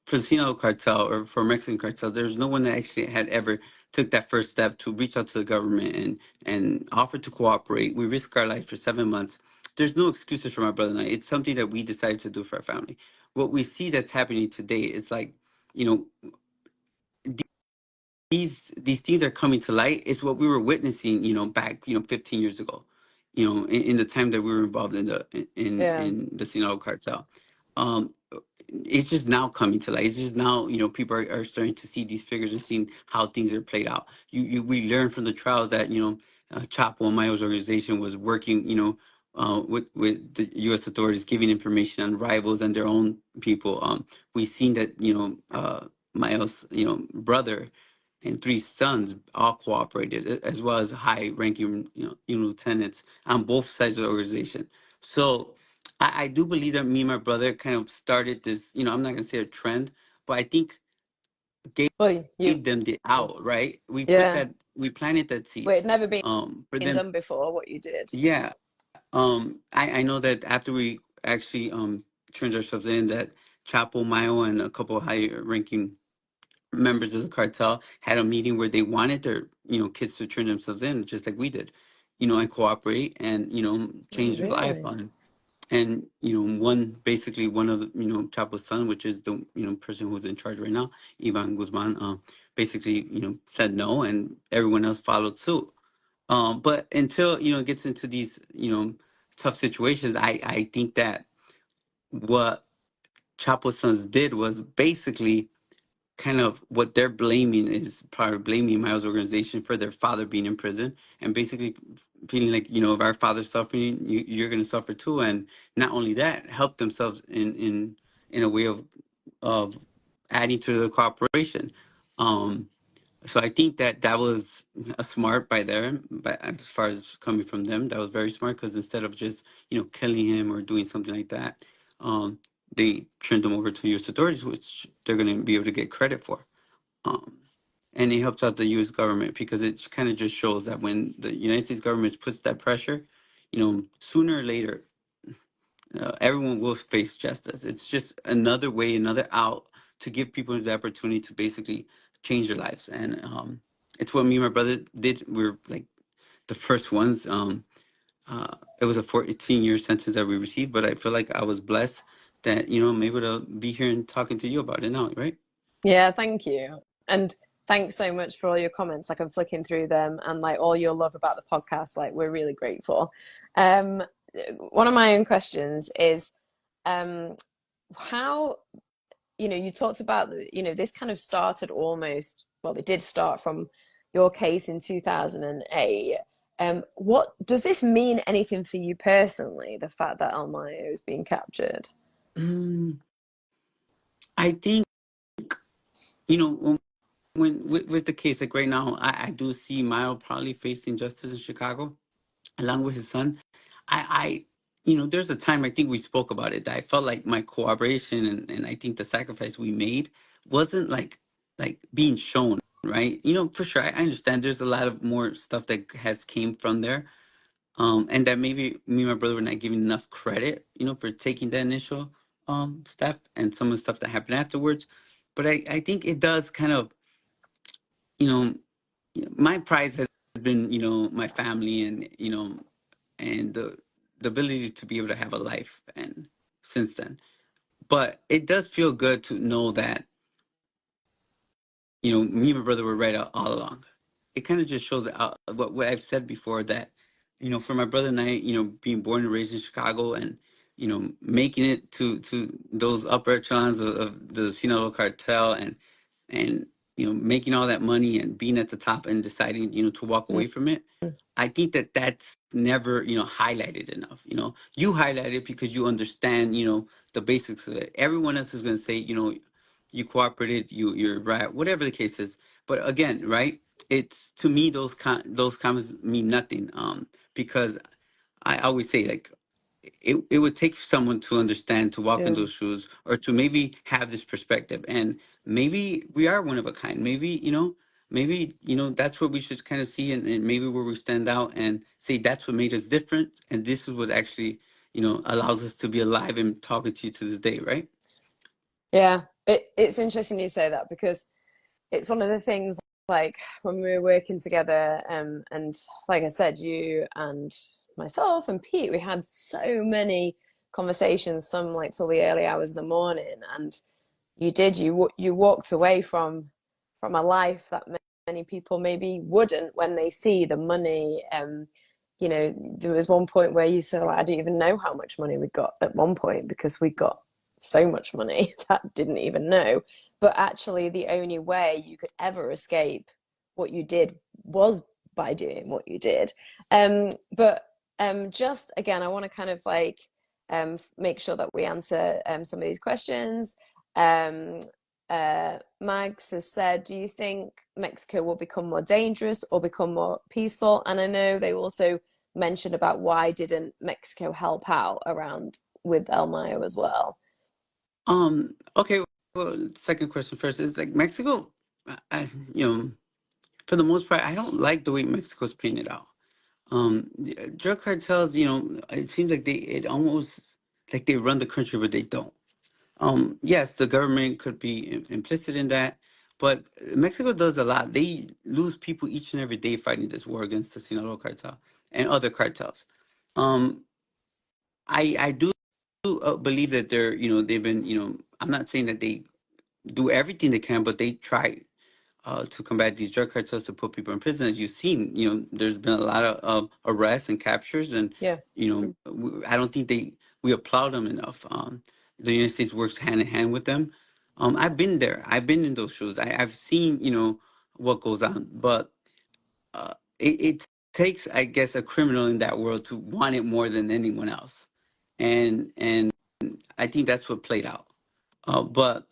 for the Sinaloa cartel or for Mexican cartels, there's no one that actually had ever took that first step to reach out to the government and offer to cooperate. We risked our life for 7 months. There's no excuses for my brother and I. It's something that we decided to do for our family. What we see that's happening today is like, you know, these things are coming to light. It's what we were witnessing, back, 15 years ago, in the time that we were involved in Yeah. in the Sinaloa cartel. Um, it's just now coming to light. It's just now, people are starting to see these figures and seeing how things are played out. We learned from the trial that, Chapo and Mayo's organization was working, with the U.S. authorities, giving information on rivals and their own people. We've seen that, Mayo's, brother and three sons all cooperated, as well as high-ranking, lieutenants on both sides of the organization. So I do believe that me and my brother kind of started this. I'm not gonna say a trend, but I think gave Well, them the out. Right? yeah. We planted that Well, seed. it'd never been For them, done before, what you did. yeah. I know that after we actually turned ourselves in, that Chapo, Mayo, and a couple of high-ranking members of the cartel had a meeting where they wanted their kids to turn themselves in just like we did, and cooperate and Oh, change their life really? on. And one of Chapo's son, which is the person who's in charge right now, Ivan Guzmán, basically said no, and everyone else followed suit. But until it gets into these tough situations, I think that what Chapo's sons did was basically kind of what they're blaming is probably blaming Miles' organization for their father being in prison, and basically feeling like, if our father's suffering, you're going to suffer too. And not only that, help themselves in a way of adding to the cooperation. Um, so I think that was a smart by them, but as far as coming from them, that was very smart, because instead of just killing him or doing something like that, um, they turned him over to U.S. authorities, which they're going to be able to get credit for. Um, and it helps out the U.S. government, because it kind of just shows that when the United States government puts that pressure, sooner or later, everyone will face justice. It's just another way, another out to give people the opportunity to basically change their lives. And it's what me and my brother did. We're like the first ones. It was a 14-year sentence that we received, but I feel like I was blessed that, I'm able to be here and talking to you about it now, right? Yeah, thank you. And thanks so much for all your comments. Like, I'm flicking through them, and like all your love about the podcast. Like, we're really grateful. Um, one of my own questions is, how, you talked about, this kind of started almost, well, it did start from your case in 2008. What does this mean anything for you personally, the fact that El Mayo is being captured? Mm, I think, when with the case, like right now, I do see Mayo probably facing justice in Chicago along with his son. There's a time I think we spoke about it that I felt like my cooperation and I think the sacrifice we made wasn't like being shown, right? For sure, I understand there's a lot of more stuff that has came from there, and that maybe me and my brother were not giving enough credit, for taking that initial step and some of the stuff that happened afterwards. But I think it does kind of, you know, my prize has been, my family and, and the ability to be able to have a life, and since then. But it does feel good to know that, me and my brother were right all along. It kind of just shows what I've said before, that for my brother and I, being born and raised in Chicago, and making it to those upper echelons of the Sinaloa cartel, and making all that money and being at the top and deciding to walk away from it. I think that that's never highlighted enough. You highlight it because you understand the basics of it. Everyone else is going to say you cooperated, you're right, whatever the case is. But again, right, it's, to me, those comments mean nothing, because I always say, like, it would take someone to understand, to walk in Yeah. those shoes, or to maybe have this perspective. And maybe we are one of a kind. Maybe that's what we should kind of see, and maybe where we stand out and say that's what made us different. And this is what actually, allows us to be alive and talking to you to this day, right? Yeah, it's interesting you say that, because it's one of the things, like when we were working together, and like I said, you and myself and Pete, we had so many conversations, some like till the early hours of the morning, and you walked away from a life that many people maybe wouldn't when they see the money. There was one point where you said, like, I didn't even know how much money we got at one point, because we got so much money that I didn't even know. But actually, the only way you could ever escape what you did was by doing what you did. But just again, I want to kind of like make sure that we answer some of these questions. Um, Mags has said, do you think Mexico will become more dangerous or become more peaceful? And I know they also mentioned about why didn't Mexico help out around with El Mayo as well. Okay. Well, second question first is, like, Mexico. You know, for the most part, I don't like the way Mexico's painted out. The drug cartels, it seems like it almost like they run the country, but they don't. Yes, the government could be implicit in that, but Mexico does a lot. They lose people each and every day fighting this war against the Sinaloa cartel and other cartels. Um, I do believe that they've been, I'm not saying that they do everything they can, but they try to combat these drug cartels, to put people in prison. As you've seen, there's been a lot of arrests and captures, and Yeah. I don't think we applaud them enough. The United States works hand in hand with them. I've been there. I've been in those shoes. I've seen what goes on, but it takes, I guess, a criminal in that world to want it more than anyone else, and I think that's what played out. But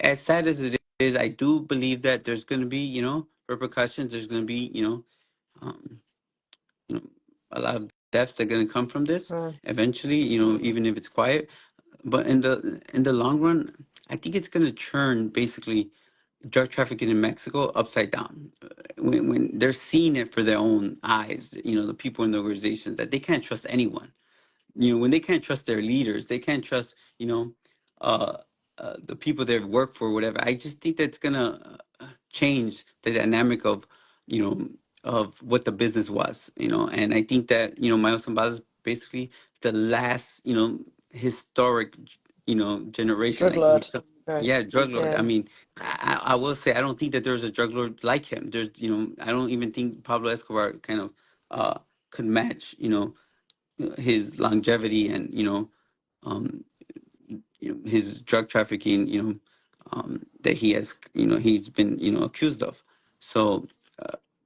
as sad as it is, I do believe that there's going to be, repercussions. There's going to be, um, you know, a lot of deaths that are going to come from this Right. eventually. Even if it's quiet, but in the long run, I think it's going to churn basically drug trafficking in Mexico upside down. When they're seeing it for their own eyes, the people in the organizations, that they can't trust anyone. When they can't trust their leaders, they can't trust, uh, the people they've worked for, whatever. I just think that's gonna change the dynamic of, of what the business was, and I think that, Mayo Zambada is basically the last, historic, generation. Drug Like, lord. Right. yeah, drug lord. I Yeah. mean, I will say, I don't think that there's a drug lord like him. There's, I don't even think Pablo Escobar kind of could match, his longevity and um, his drug trafficking, that he's been accused of. So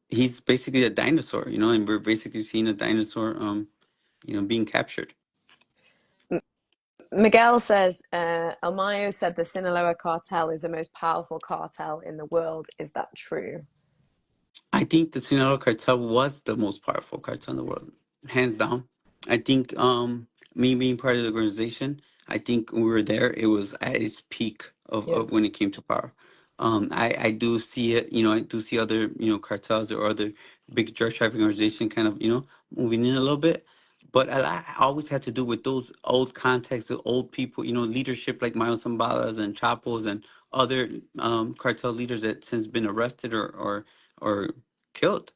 he's basically a dinosaur, and we're basically seeing a dinosaur being captured. Miguel says, El Mayo said the Sinaloa cartel is the most powerful cartel in the world. Is that true? I think the Sinaloa cartel was the most powerful cartel in the world, hands down. I think me being part of the organization, I think when we were there, it was at its peak Yeah. of when it came to power. I do see it, I do see other, cartels or other big drug trafficking organization kind of, moving in a little bit. But I always had to do with those old contexts, the old people, leadership like Mayo Zambadas and Chapos and other cartel leaders that since been arrested or killed.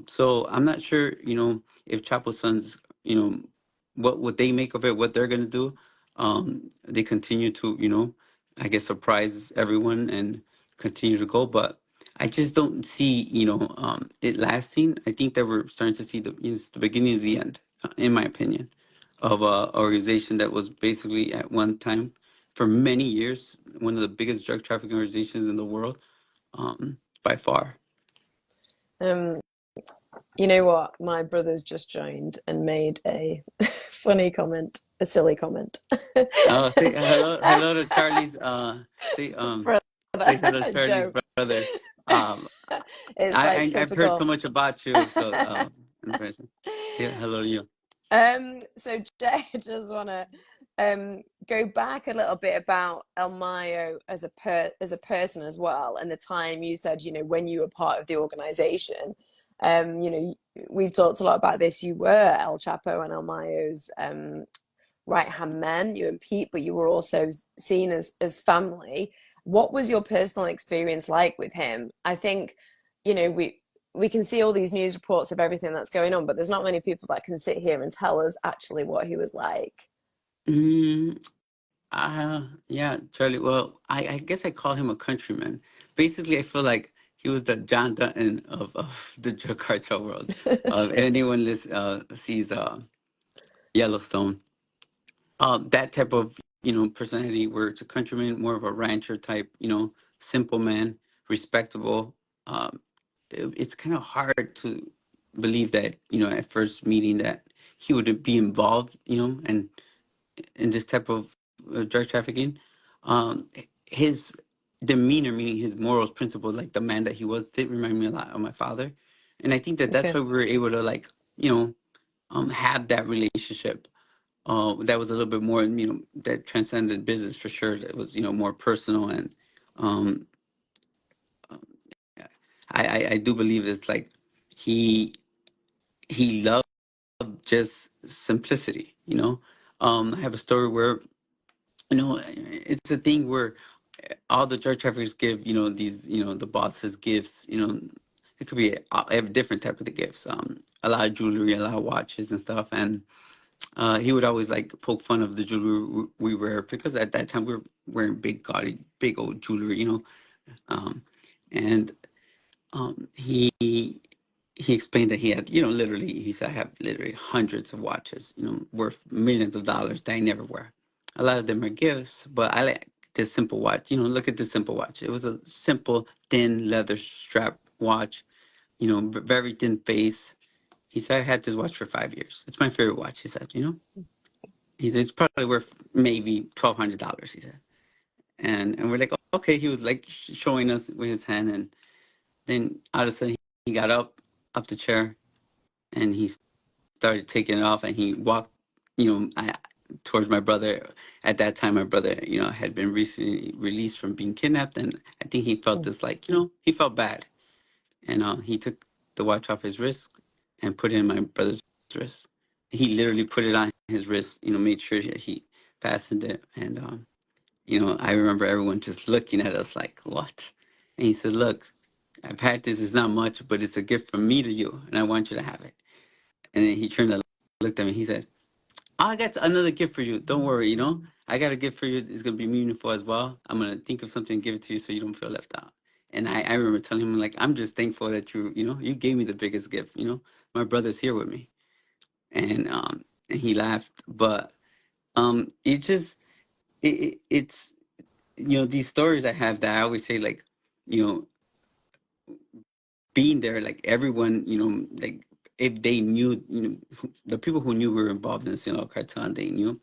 So I'm not sure, if Chapo Sons, what would they make of it, what they're gonna do. They continue to, I guess, surprise everyone and continue to go. But I just don't see, it lasting. I think that we're starting to see it's the beginning of the end, in my opinion, of a organization that was basically at one time, for many years, one of the biggest drug trafficking organizations in the world, by far. Um, you know what? My brother's just joined and made a funny comment, a silly comment. Say hello to Charlie's. Say say hello to Brother, Charlie's Joe. brother. Um, It's like I've heard so typical. much about you, so in person. Say hello to you. So Jay, I just want to go back a little bit about El Mayo as a person as well, and the time you said, when you were part of the organization. We've talked a lot about this. You were El Chapo and El Mayo's right hand men, you and Pete, but you were also seen as family. What was your personal experience like with him? I think, we can see all these news reports of everything that's going on, but there's not many people that can sit here and tell us actually what he was like. Mm, yeah, Charlie. Well, I guess I call him a countryman. Basically, I feel like he was the John Dutton of the drug cartel world. Anyone sees Yellowstone, that type of personality, where it's a countryman, more of a rancher type, simple man, respectable. Um, it's kind of hard to believe that at first meeting that he would be involved, and in this type of drug trafficking. His demeanor, meaning his morals, principles, like the man that he was, did remind me a lot of my father, and I think that that's Okay. why we were able to have that relationship. That was a little bit more, that transcended business for sure. That was, more personal, and um, I do believe it's like he he loved just simplicity. I have a story where it's a thing where all the drug traffickers give, these, the bosses gifts, it could be every different type of the gifts, a lot of jewelry, a lot of watches and stuff. And he would always like poke fun of the jewelry we wear, because at that time we were wearing big, gaudy, big old jewelry, um, and he explained that he had, literally, he said, I have literally hundreds of watches, worth millions of dollars that I never wear. A lot of them are gifts, but I like this simple watch. Look at this simple watch. It was a simple, thin leather strap watch, very thin face. He said, I had this watch for 5 years. It's my favorite watch, he said, He said, it's probably worth maybe $1,200, he said. And we're like, oh, okay. He was like showing us with his hand, and then all of a sudden he got up off the chair, and he started taking it off, and he walked, towards my brother. At that time, my brother, had been recently released from being kidnapped, and I think he felt this, like, he felt bad, and he took the watch off his wrist and put it in my brother's wrist. He literally put it on his wrist, made sure that he fastened it, and I remember everyone just looking at us like, what? And he said, look, I've had this. It's not much, but it's a gift from me to you, and I want you to have it. And then he turned and looked at me. He said, I got another gift for you. Don't worry, I got a gift for you. It's going to be meaningful as well. I'm going to think of something and give it to you so you don't feel left out. And I remember telling him, like, I'm just thankful that you gave me the biggest gift. My brother's here with me. And he laughed. But it just, it's, these stories I have that I always say, like, you know, being there, like everyone, like if they knew, the people who knew we were involved in the Sinaloa cartel, and they knew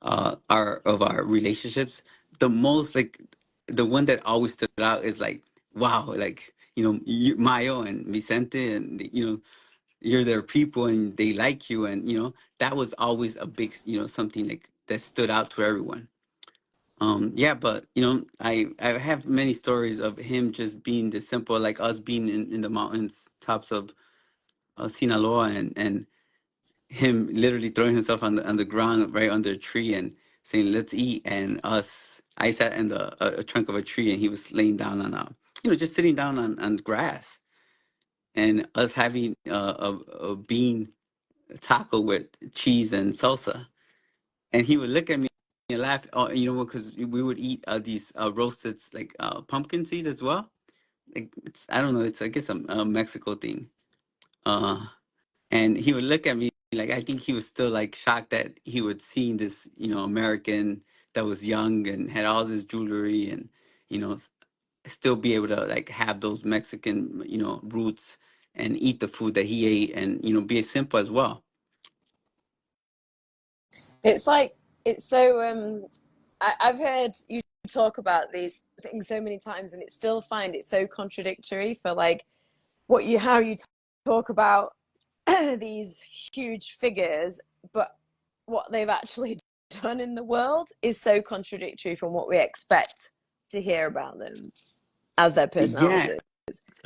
our relationships, the most, like, the one that always stood out is like, wow, like, Mayo and Vicente, and you're their people and they like you, and that was always a big, something like that stood out to everyone. Yeah, but I have many stories of him just being the simple, like us being in the mountains tops of Sinaloa, and him literally throwing himself on the ground right under a tree and saying, "Let's eat." And I sat in a trunk of a tree, and he was laying down on just sitting down on grass, and us having a bean taco with cheese and salsa, and he would look at me and laugh, because we would eat these roasted, like, pumpkin seeds as well. I don't know, it's I guess a Mexico thing. Uh, and he would look at me like I think he was still like shocked that he would see this, American that was young and had all this jewelry and you know still be able to like have those Mexican roots and eat the food that he ate and be simple as well. It's like it's so. I've heard you talk about these things so many times, and it still find it so contradictory for like how you talk about these huge figures, but what they've actually done in the world is so contradictory from what we expect to hear about them as their Yeah, personalities.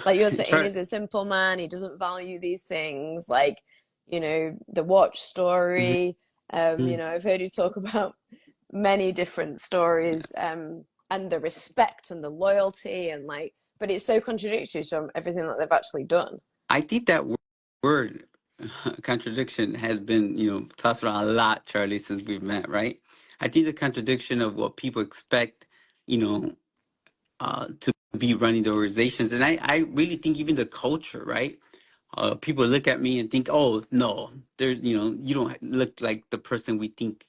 Like you're saying, Char- he's a simple man. He doesn't value these things, like the watch story. Mhm. I've heard you talk about many different stories, and the respect and the loyalty, and like, but it's so contradictory from everything that they've actually done. I think that word contradiction has been, tossed around a lot, Charlie, since we've met, right? I think the contradiction of what people expect, you know, to be running the organizations, and I really think even the culture, right? People look at me and think, "Oh no, you don't look like the person we think."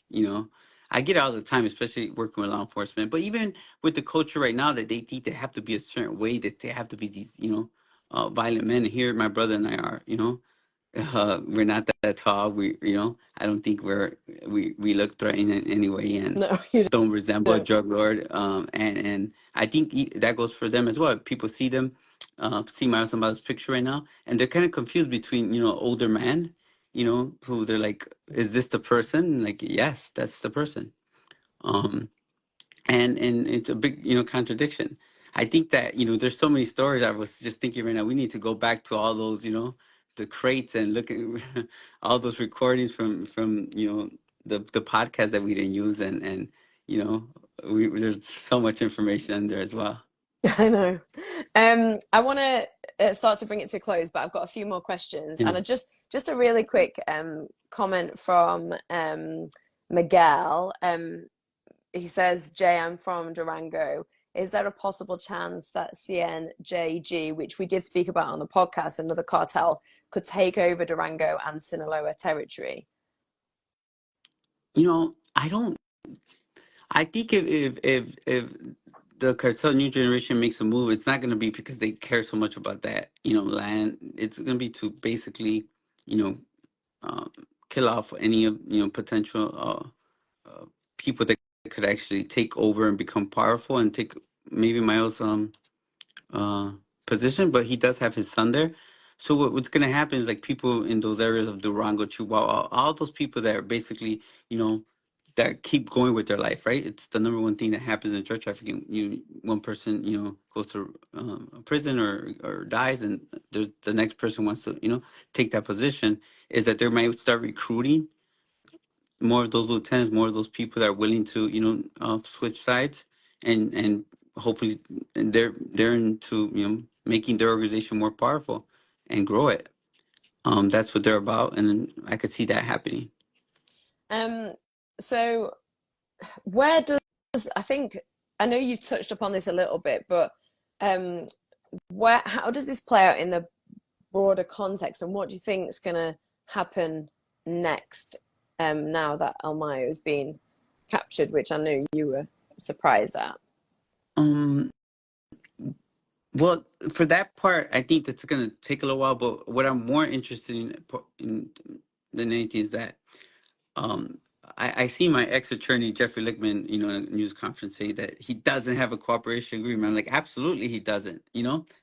I get it all the time, especially working with law enforcement. But even with the culture right now, that they think they have to be a certain way, that they have to be these, violent men. And here, my brother and I are. We're not that tall. I don't think we look threatening in any way, and No, you don't resemble a don't. drug lord. And I think that goes for them as well. People see them, see Mayo Zambada's picture right now, and they're kind of confused between older man, who they're like, is this the person? Like, yes, that's the person. Um, and it's a big contradiction. I think that there's so many stories. I was just thinking right now we need to go back to all those the crates and look at all those recordings from the podcast that we didn't use, and you know there's so much information in there as well. I know. I want to start to bring it to a close, but I've got a few more questions, Yeah. and just a really quick comment from Miguel. He says, "Jay, I'm from Durango. Is there a possible chance that CNJG, which we did speak about on the podcast, another cartel, could take over Durango and Sinaloa territory?" I don't. I think if the cartel new generation makes a move, it's not going to be because they care so much about that land. It's going to be to basically you know uh, kill off any of potential people that could actually take over and become powerful and take maybe Mayo's uh, position, but he does have his son there. So what's going to happen is like people in those areas of Durango, Chihuahua, all those people that are basically, that keep going with their life, right? It's the number one thing that happens in drug trafficking. One person, goes to prison or dies, and there's the next person wants to, take that position. Is that they might start recruiting more of those lieutenants, more of those people that are willing to, switch sides, and hopefully they're into making their organization more powerful and grow it. That's what they're about, and I could see that happening. Um, so where does I think I know you touched upon this a little bit, but um, how does this play out in the broader context, and what do you think is going to happen next? Now that El Mayo has been captured, which I know you were surprised at. Um, well, for that part, I think that's going to take a little while. But what I'm more interested in than anything is that Um, I see my ex-attorney Jeffrey Lickman, in a news conference say that he doesn't have a cooperation agreement. I'm like, absolutely, he doesn't.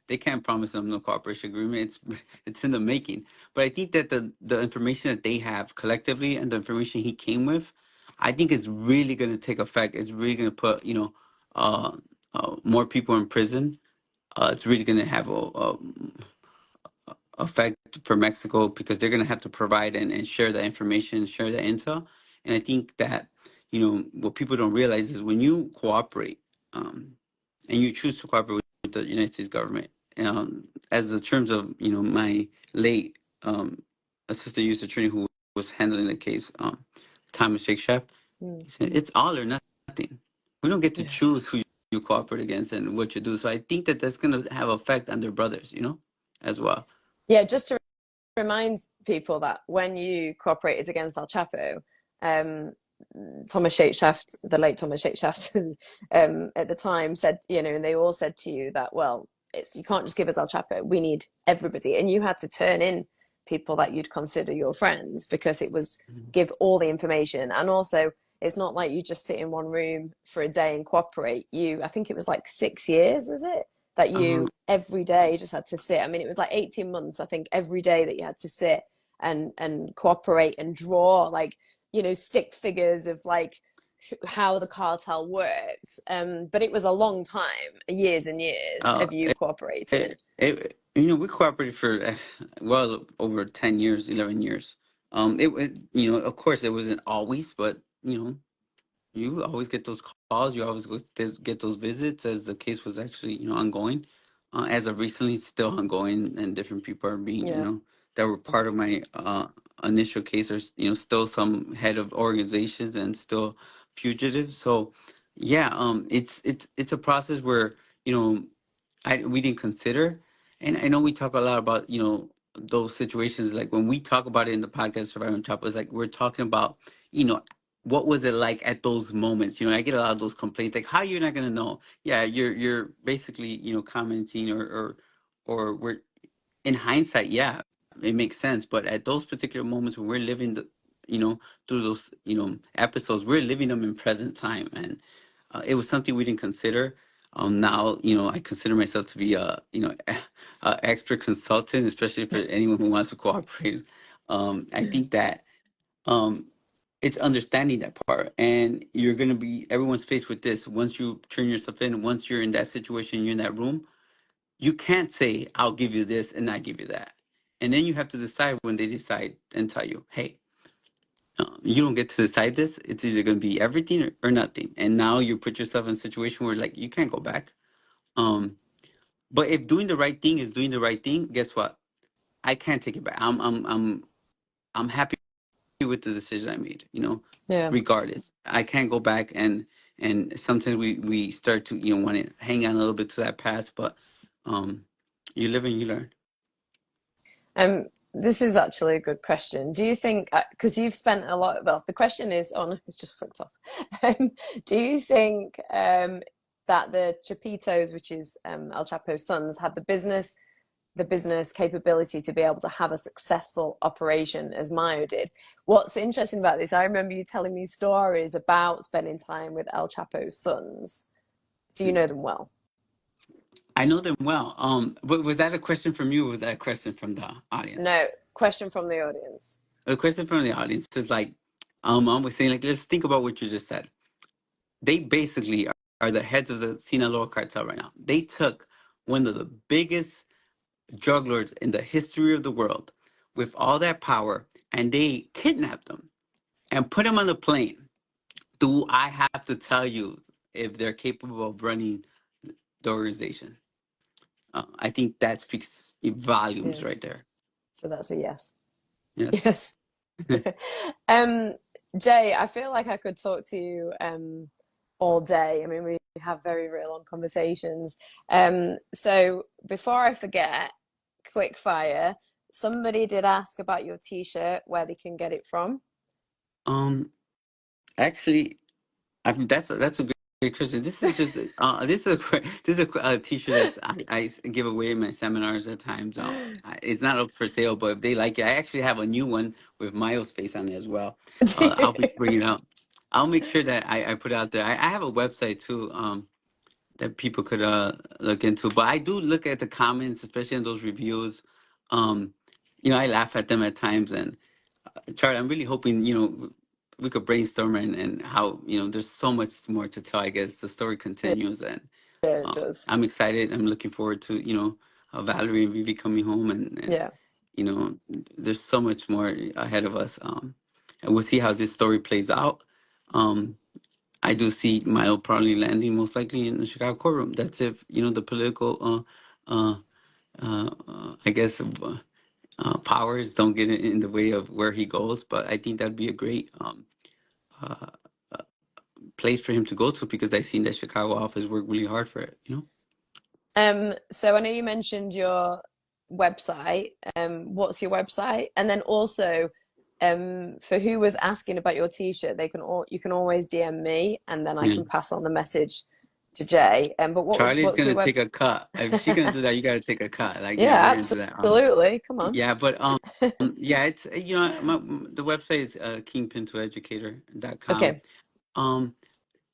They can't promise him no cooperation agreement. It's in the making. But I think that the information that they have collectively and the information he came with, I think is really going to take effect. It's really going to put uh, more people in prison. It's really going to have a effect for Mexico because they're going to have to provide and share that information, share that intel. And I think that, what people don't realize is when you cooperate and you choose to cooperate with the United States government, as the terms of, my late assistant U.S. attorney who was handling the case, Thomas Shake Chef, Mm. he said, it's all or nothing. We don't get to Yeah. choose who cooperate against and what you do. So I think that that's going to have effect on their brothers, as well. Yeah, just to remind people that when you cooperated against El Chapo, Thomas Shapeshaft, the late Thomas Shapeshaft, at the time said, and they all said to you that, well, you can't just give us El Chapo. We need everybody, and you had to turn in people that you'd consider your friends because it was give all the information. And also, it's not like you just sit in one room for a day and cooperate. I think it was like 6 years, was it? That you every day just had to sit. I mean, it was like 18 months, I think, every day that you had to sit and cooperate and draw like, stick figures of like how the cartel worked. But it was a long time, years and years of you cooperating. We cooperated for well over 10 years, 11 years. Of course it wasn't always, but you always get those calls. You always get those visits as the case was actually, ongoing. As of recently, still ongoing, and different people are being, that were part of my initial case are, still some head of organizations and still fugitives. So, yeah, it's a process where, we didn't consider, and I know we talk a lot about, those situations. Like when we talk about it in the podcast, Surviving Chop, it's like we're talking about, what was it like at those moments? I get a lot of those complaints, like how you're not gonna know. Yeah, you're basically, commenting or we're in hindsight, yeah, it makes sense. But at those particular moments when we're living through those, episodes, we're living them in present time, and it was something we didn't consider. Now, I consider myself to be a expert consultant, especially for anyone who wants to cooperate. I think that it's understanding that part, and everyone's faced with this. Once you turn yourself in, once you're in that situation, you're in that room, you can't say, I'll give you this and not give you that. And then you have to decide when they decide and tell you, hey, you don't get to decide this. It's either going to be everything or nothing. And now you put yourself in a situation where like you can't go back. But if doing the right thing is doing the right thing, guess what? I can't take it back. I'm happy with the decision I made, Yeah. regardless. I can't go back, and sometimes we start to, want to hang on a little bit to that path, but you live and you learn. This is actually a good question. Do you think, because you've spent a lot, well, the question is on, it's just flipped off. Do you think that the Chapitos, which is El Chapo's sons, have the business capability to be able to have a successful operation as Mayo did? What's interesting about this, I remember you telling me stories about spending time with El Chapo's sons. So you know them well. I know them well. But was that a question from you, or was that a question from the audience? No, question from the audience. A question from the audience is like, I was saying, like, let's think about what you just said. They basically are the heads of the Sinaloa cartel right now. They took one of the biggest drug lords in the history of the world with all that power, and they kidnapped them and put them on the plane. Do I have to tell you if they're capable of running the organization? I think that speaks volumes right there. So that's a yes. Yes. Yes. Jay, I feel like I could talk to you all day. I mean, we have very real long conversations. So before I forget, quick fire. Somebody did ask about your t-shirt, where they can get it from. Actually, I mean that's a great question. This is just this is a t-shirt that I give away in my seminars at times. It's not up for sale, but if they like it, I actually have a new one with Mayo's face on it as well. I'll be bringing it out. I'll make sure that I put it out there. I have a website too, that people could look into. But I do look at the comments, especially in those reviews. I laugh at them at times, and Charlie, I'm really hoping, we could brainstorm and how, there's so much more to tell. I guess the story continues, and Yeah, it does. I'm excited. I'm looking forward to, Valerie and Vivi coming home, and Yeah. there's so much more ahead of us. And we'll see how this story plays out. I do see Mayo probably landing most likely in the Chicago courtroom. That's if, the political, I guess, powers don't get in the way of where he goes. But I think that'd be a great place for him to go to, because I seen that Chicago office worked really hard for it, you know? So I know you mentioned your website. What's your website? And then also, for who was asking about your t-shirt, you can always DM me, and then I Yeah. can pass on the message to Jay. But Charlie's what's gonna your web? take a cut. If she's gonna do that, you gotta take a cut. Like, yeah, Yeah, we're gonna do that. absolutely. Come on. Yeah, but yeah, it's the website is kingpin2educator.com. Okay. Um,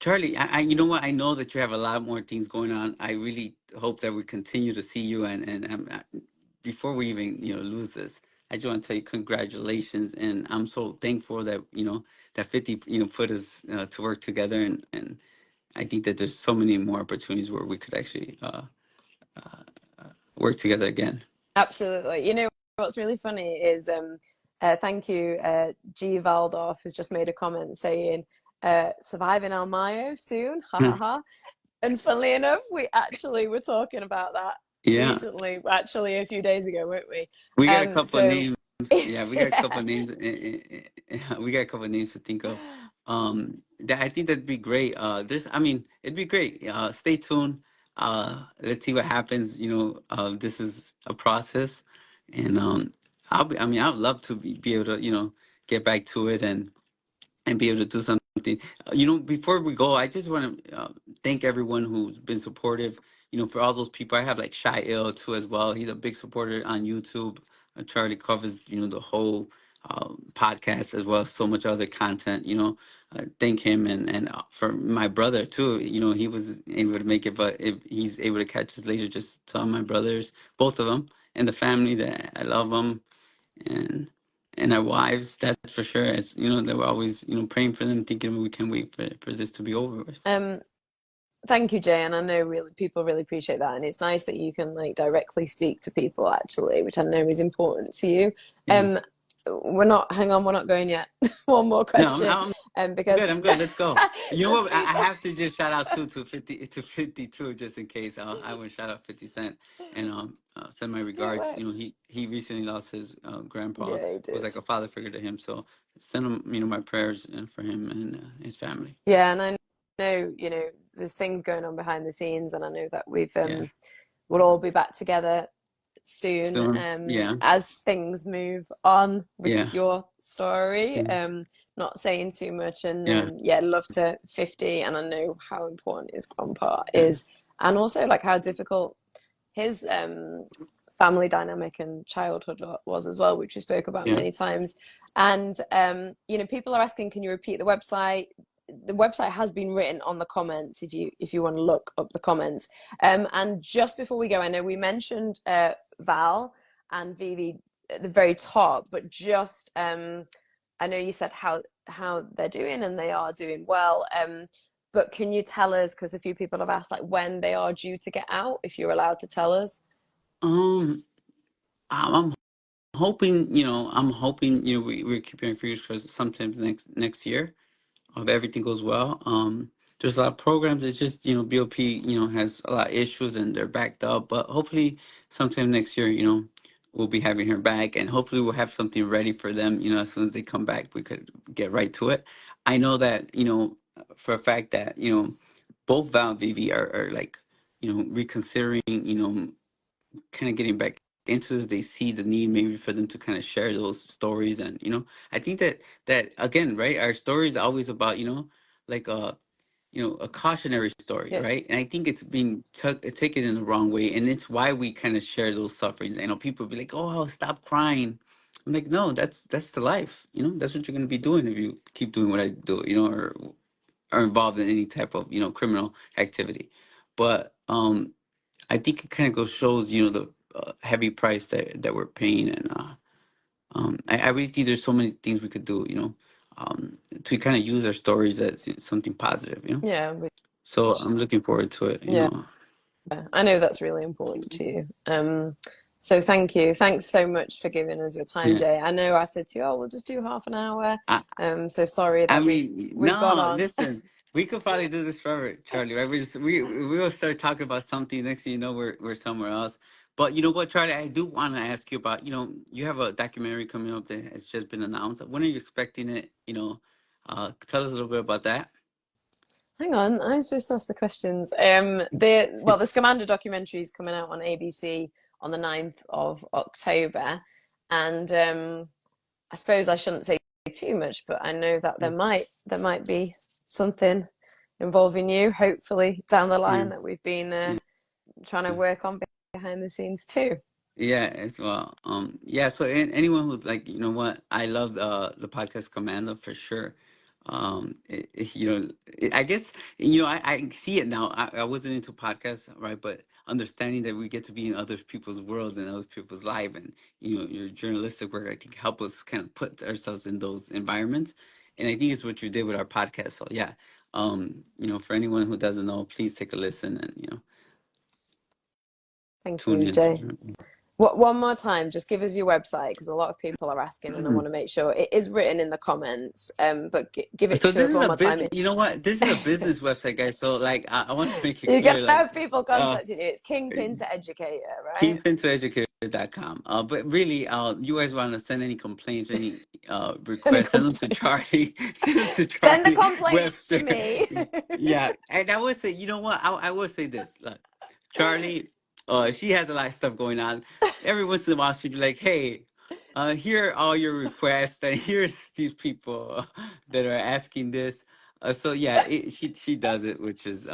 Charlie, you know what? I know that you have a lot more things going on. I really hope that we continue to see you. And before we even lose this, I just want to tell you congratulations, and I'm so thankful that that 50 put us to work together, and I think that there's so many more opportunities where we could actually work together again. Absolutely. You know what's really funny is thank you, G Valdorf has just made a comment saying surviving El Mayo soon, ha ha ha. And funnily enough, we actually were talking about that Yeah, recently, actually a few days ago, weren't we? we got a couple of So names. Yeah, we got a couple of names. We got a couple of names to think of. That I think that'd be great. I mean, it'd be great. Stay tuned. Let's see what happens. This is a process, and I mean, I'd love to be able to, get back to it and be able to do something. Before we go, I just want to thank everyone who's been supportive. For all those people, I have like Shy Ill too as well. He's a big supporter on YouTube. Charlie covers the whole podcast as well as so much other content. Thank him, and for my brother too. He was able to make it, but if he's able to catch us later, just tell my brothers, both of them, and the family that I love them, and our wives, that's for sure. It's that we're always praying for them, thinking we can't wait for this to be over with. thank you, Jay, and I know people really appreciate that, and it's nice that you can like directly speak to people actually, which I know is important to you. Yeah. Hang on, we're not going yet. One more No, question. Because I'm good. Let's go. You know what? I have to just shout out to 52 just in case. I would shout out 50 Cent and send my yeah, regards. He recently lost his grandpa, yeah, he who was did. like a father figure to him. So send him my prayers for him and his family. Yeah, and I know, there's things going on behind the scenes, and I know that Yeah. we'll all be back together soon, Soon. Yeah. as things move on with Yeah. your story. Yeah. Not saying too much, and Yeah. yeah, love to 50, and I know how important his grandpa Yeah. is, and also like how difficult his family dynamic and childhood was as well, which we spoke about Yeah. many times. And people are asking, can you repeat the website? The website has been written on the comments if you want to look up the comments. And just before we go, I know we mentioned Val and Vivi at the very top, but just I know you said how they're doing, and they are doing well. But can you tell us, because a few people have asked, like when they are due to get out, if you're allowed to tell us? I'm hoping, we're keeping our fingers crossed sometimes next year, if everything goes well. There's a lot of programs. It's just, BOP, has a lot of issues and they're backed up. But hopefully sometime next year, we'll be having her back, and hopefully we'll have something ready for them. As soon as they come back, we could get right to it. I know that, for a fact that, both Val and Vivi are like, reconsidering, kind of getting back into this. They see the need maybe for them to kind of share those stories, and I think that again, right, our story is always about like a cautionary story, Yeah. right? And I think it's being taken in the wrong way, and it's why we kind of share those sufferings. People be like, "Oh, stop crying." I'm like, no, that's the life. That's what you're gonna be doing if you keep doing what I do, or are involved in any type of criminal activity. But I think it kind of goes shows the heavy price that we're paying, and I really think there's so many things we could do, to kind of use our stories as something positive, Yeah. So I'm looking forward to it, Yeah. I know that's really important to you. So thank you. Thanks so much for giving us your time, Yeah. Jay. I know I said to you, we'll just do half an hour. I, So sorry I that mean, we've gone no, on. listen, we could probably do this forever, Charlie. Right? We will start talking about something. Next thing you know, we're somewhere else. But you know what, Charlie? I do want to ask you about. You have a documentary coming up that has just been announced. When are you expecting it? Tell us a little bit about that. Hang on, I'm supposed to ask the questions. The Scamander documentary is coming out on ABC on the 9th of October, and I suppose I shouldn't say too much, but I know that there might be something involving you, hopefully down the Yeah. line, that we've been trying to work on behind the scenes too. Yeah, as well. Yeah, so anyone who's like, you know what, I love the podcast Commando for sure. I guess, I see it now. I wasn't into podcasts, right? But understanding that we get to be in other people's worlds and other people's life, and your journalistic work, I think, help us kind of put ourselves in those environments. And I think it's what you did with our podcast. So yeah, for anyone who doesn't know, please take a listen and Thank tune you, in. Jay. One more time, just give us your website, because a lot of people are asking, and I want to make sure it is written in the comments. But give it So to this us is one a more time. business. You know what? This is a business website, guys. So like, I want to make it You can clear, like, have people uh, contacting you. It's Kingpin to Educator, right? kingpintoeducator.com. But really, you guys want to send any complaints, any Any requests, send them to complaints? Charlie, send them to Send the Charlie complaints to Webster. me. Yeah, and I would say, you know what? I would say this. Look, Charlie, she has a lot of stuff going on. Every once in a while, she'd be like, "Hey, here are all your requests, and here's these people that are asking this." So yeah, she does it, which is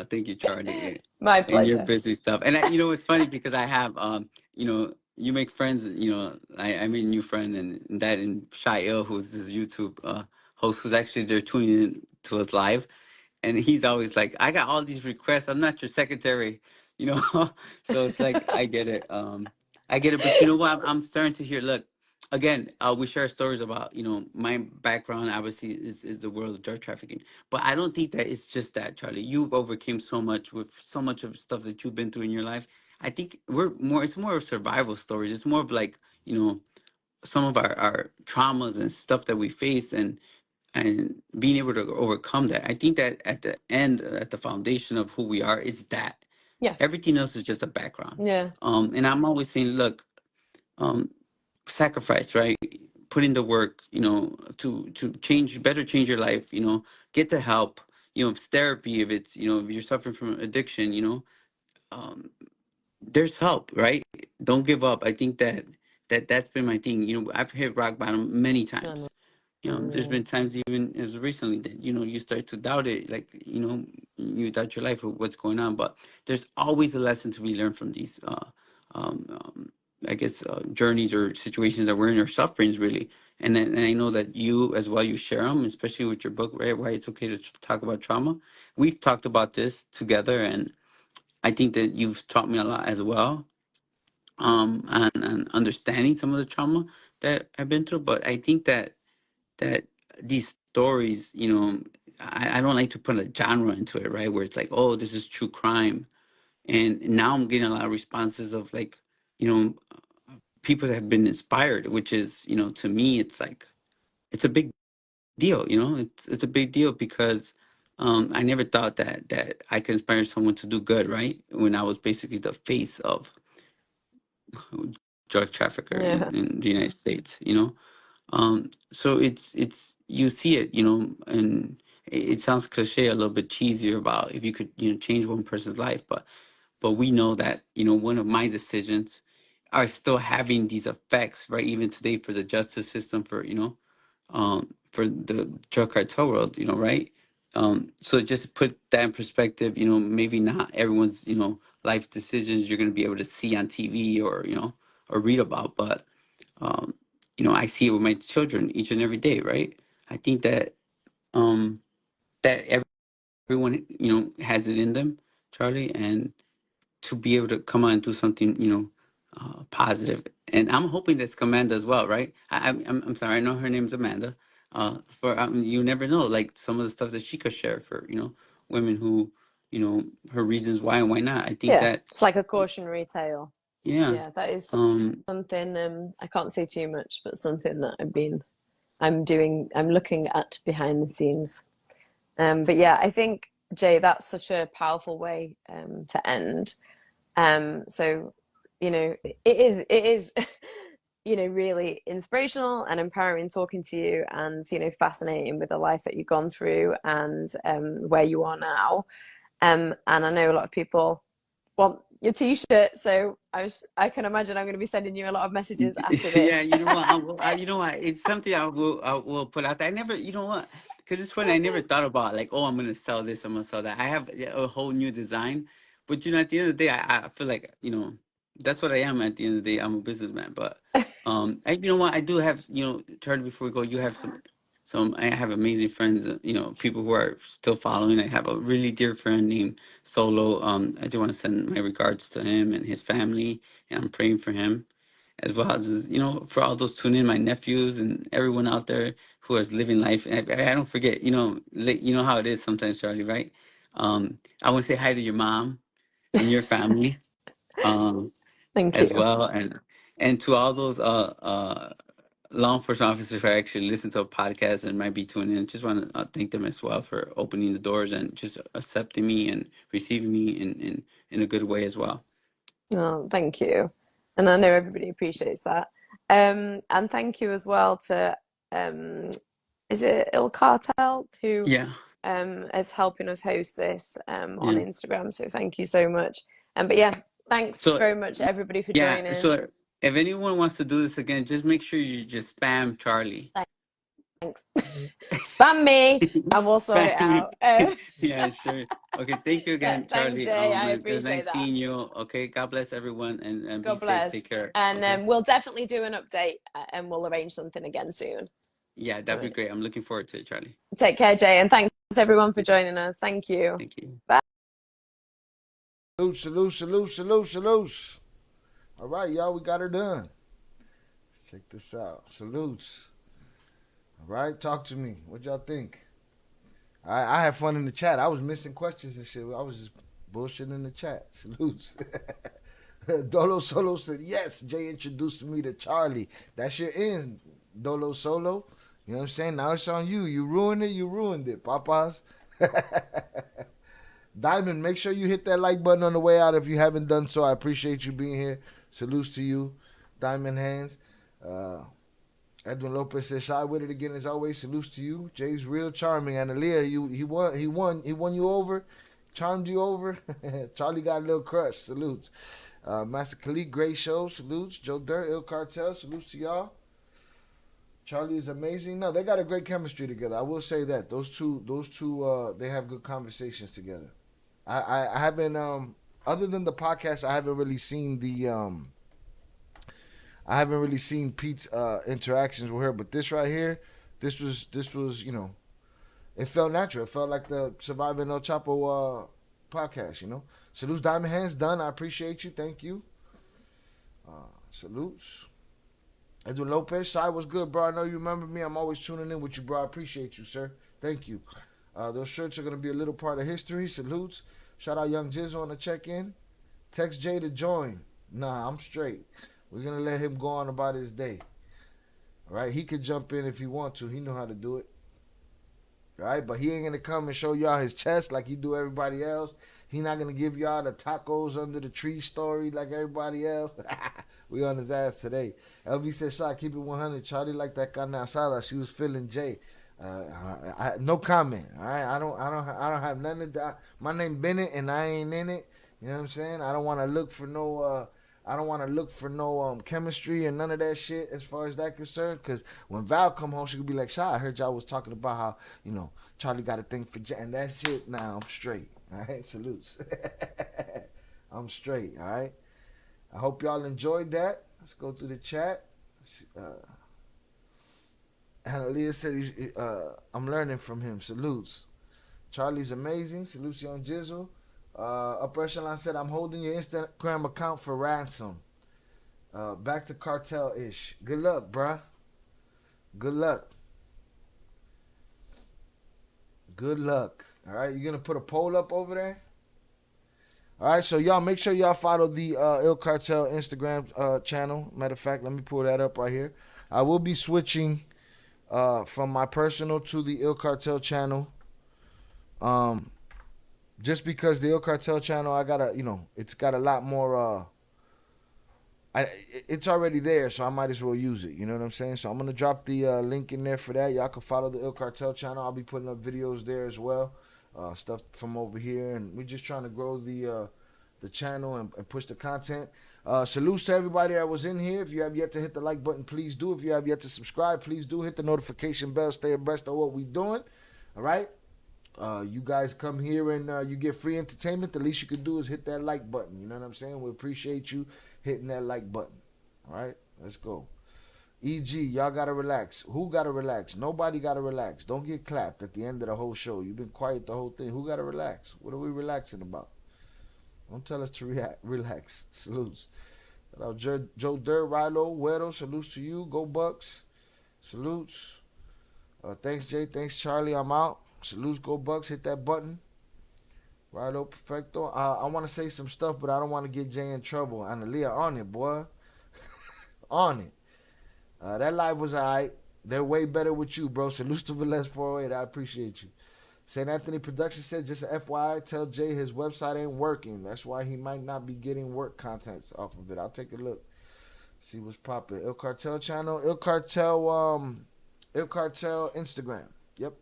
thank you, Charlie, My and your pleasure. busy stuff. And it's funny because I have you make friends. I made a new friend, and that in Shail, who's this YouTube host, who's actually they're tuning in to us live, and he's always like, "I got all these requests. I'm not your secretary," you know. So it's like I get it, but you know what? I'm starting to hear. Look, again, we share stories about my background. Obviously, is the world of drug trafficking, but I don't think that it's just that, Charlie. You've overcame so much with so much of stuff that you've been through in your life. I think we're more. It's more of survival stories. It's more of like some of our traumas and stuff that we face, and being able to overcome that. I think that at the end, at the foundation of who we are, is that Yeah, everything else is just a background. yeah, And I'm always saying, look, um, sacrifice, right? Put in the work, to change your life. Get the help. If it's therapy, if it's if you're suffering from addiction, um, there's help, right? Don't give up. I think that's been my thing. I've hit rock bottom many I know. times. There's been times even as recently that you start to doubt it, like you doubt your life or what's going on. But there's always a lesson to be learned from these, um, um, I guess, journeys or situations that we're in, or sufferings, really. And I know that you as well, you share them, especially with your book, right? Why it's okay to talk about trauma. We've talked about this together, and I think that you've taught me a lot as well, and understanding some of the trauma that I've been through. But I think that these stories, I don't like to put a genre into it, right? Where it's like, oh, this is true crime. And now I'm getting a lot of responses of like, you know, people that have been inspired, which is, to me, it's like, it's a big deal, it's a big deal because I never thought that I could inspire someone to do good, right? When I was basically the face of drug trafficker Yeah. in the United States, so it's you see it, and it sounds cliche, a little bit cheesier about if you could, change one person's life, but we know that, one of my decisions are still having these effects, right? Even today for the justice system, for the drug cartel world, right? So just put that in perspective, maybe not everyone's, life decisions you're going to be able to see on TV or, or read about, but um, I see it with my children each and every day, right? I think that um, that everyone, has it in them, Charlie, and to be able to come out and do something, positive. And I'm hoping that's Amanda as well, right? I'm sorry, I know her name's Amanda. For you never know, like some of the stuff that she could share for women who, her reasons why and why not. I think Yeah, that it's like a cautionary tale. yeah, Yeah, that is um, something, I can't say too much, but something that I'm looking at behind the scenes. But yeah, I think, Jay, that's such a powerful way to end. So, it is, really inspirational and empowering talking to you, and fascinating with the life that you've gone through, and where you are now. And I know a lot of people want your t-shirt, so I can imagine I'm going to be sending you a lot of messages after Yeah, this. you know what? you know what? It's something I will put out there. I never, you know what? Because it's funny. I never thought about like, oh, I'm gonna sell this. I'm gonna sell that. I have a whole new design, but at the end of the day, I feel like that's what I am. At the end of the day, I'm a businessman. But you know what? I do have Charlie. Before we go, you have some. I have amazing friends. People who are still following. I have a really dear friend named Solo. I just want to send my regards to him and his family, and I'm praying for him as well as for all those tuning in, my nephews and everyone out there who is living life. And I don't forget, you know how it is sometimes, Charlie, right? I want to say hi to your mom and your family, um, Thank as you. well, and to all those law enforcement officers who actually listen to a podcast and might be tuning in. Just want to thank them as well for opening the doors and just accepting me and receiving me in a good way as well. Oh, thank you. And I know everybody appreciates that. And thank you as well to, is it Il Cartel, who Yeah, is helping us host this on yeah. Instagram. So thank you so much. But yeah, thanks So very much everybody for yeah, joining. so if anyone wants to do this again, just make sure you just spam Charlie. Thanks. Spam me and we'll sort it Spam out. me. Yeah, sure. Okay, thank you again, Thanks, Charlie. Jay. I It was appreciate nice that. seeing you. Okay, God bless everyone and be God safe. bless. Take care. And Okay. we'll definitely do an update and we'll arrange something again soon. Yeah, All that'd be right. great. I'm looking forward to it, Charlie. Take care, Jay. And thanks everyone for joining us. Thank you. Thank you. Bye. Salute, salute, salute, salute, salute. All right, y'all, we got her done. Check this out. Salutes. All right, talk to me. What y'all think? I had fun in the chat. I was missing questions and shit. I was just bullshitting in the chat. Salutes. Dolo Solo said, yes, Jay introduced me to Charlie. That's your end, Dolo Solo. You know what I'm saying? Now it's on you. You ruined it, Papas. Diamond, make sure you hit that like button on the way out if you haven't done so. I appreciate you being here. Salutes to you, Diamond Hands. Edwin Lopez says, shy with it again as always. Salutes to you. Jay's real charming. And Aaliyah, he won you over, charmed you over. Charlie got a little crush. Salutes. Master Khalid, great show. Salutes. Joe Dirt, Il Cartel. Salutes to y'all. Charlie is amazing. No, they got a great chemistry together. I will say that those two, they have good conversations together. I haven't other than the podcast, I haven't really seen Pete's interactions with her. But this right here, this was it felt natural. It felt like the Surviving El Chapo podcast. Salutes, Diamond Hands, done. I appreciate you. Thank you. Salutes. Edwin Lopez, Sai, what's good, bro? I know you remember me. I'm always tuning in with you, bro. I appreciate you, sir. Thank you. Those shirts are going to be a little part of history. Salutes. Shout out Young Jizzle on the check-in. Text Jay to join. Nah, I'm straight. We're going to let him go on about his day. All right? He could jump in if he wants to. He know how to do it. All right? But he ain't going to come and show y'all his chest like he do everybody else. He not going to give y'all the tacos under the tree story like everybody else. We on his ass today. LV said, "Shot, keep it 100. Charlie like that carne asada. She was feeling Jay." No comment. All right, I don't have nothing to. My name Bennett, and I ain't in it. You know what I'm saying? I don't want to look for no. I don't want to look for no chemistry and none of that shit as far as that concerned. Because when Val come home, she could be like, "Shot, I heard y'all was talking about how Charlie got a thing for Jay and that shit." Nah, I'm straight. All right, salutes. I'm straight. All right. I hope y'all enjoyed that. Let's go through the chat. Analia said I'm learning from him. Salutes. Charlie's amazing. Salutes, Young Jizzle. Upper Echelon said, I'm holding your Instagram account for ransom. Back to Cartel-ish. Good luck, bruh. Good luck. Good luck. All right, you going to put a poll up over there? All right, so y'all make sure y'all follow the Il Cartel Instagram channel. Matter of fact, let me pull that up right here. I will be switching from my personal to the Il Cartel channel. Just because the Il Cartel channel, it's got a lot more. it's already there, so I might as well use it. You know what I'm saying? So I'm gonna drop the link in there for that. Y'all can follow the Cartel channel. I'll be putting up videos there as well, stuff from over here, and we're just trying to grow the channel and push the content. Salutes to everybody that was in here. If you have yet to hit the like button, please do. If you have yet to subscribe, please do. Hit the notification bell. Stay abreast of what we're doing. All right? You guys come here and you get free entertainment. The least you can do is hit that like button. You know what I'm saying? We appreciate you hitting that like button. All right? Let's go. E.G., y'all got to relax. Who got to relax? Nobody got to relax. Don't get clapped at the end of the whole show. You've been quiet the whole thing. Who got to relax? What are we relaxing about? Don't tell us to relax. Salutes. Joe Dirt, Rilo, Wedo, salutes to you. Go Bucks. Salutes. Thanks, Jay. Thanks, Charlie. I'm out. Salutes, go Bucks. Hit that button. Rilo, perfecto. I want to say some stuff, but I don't want to get Jay in trouble. Analia, on it, boy. On it. That live was all right. They're way better with you, bro. Salutes to Velez 408. I appreciate you. St. Anthony Production said, just an FYI, tell Jay his website ain't working. That's why he might not be getting work contents off of it. I'll take a look. See what's popping. Il Cartel channel. Il Cartel Instagram. Yep.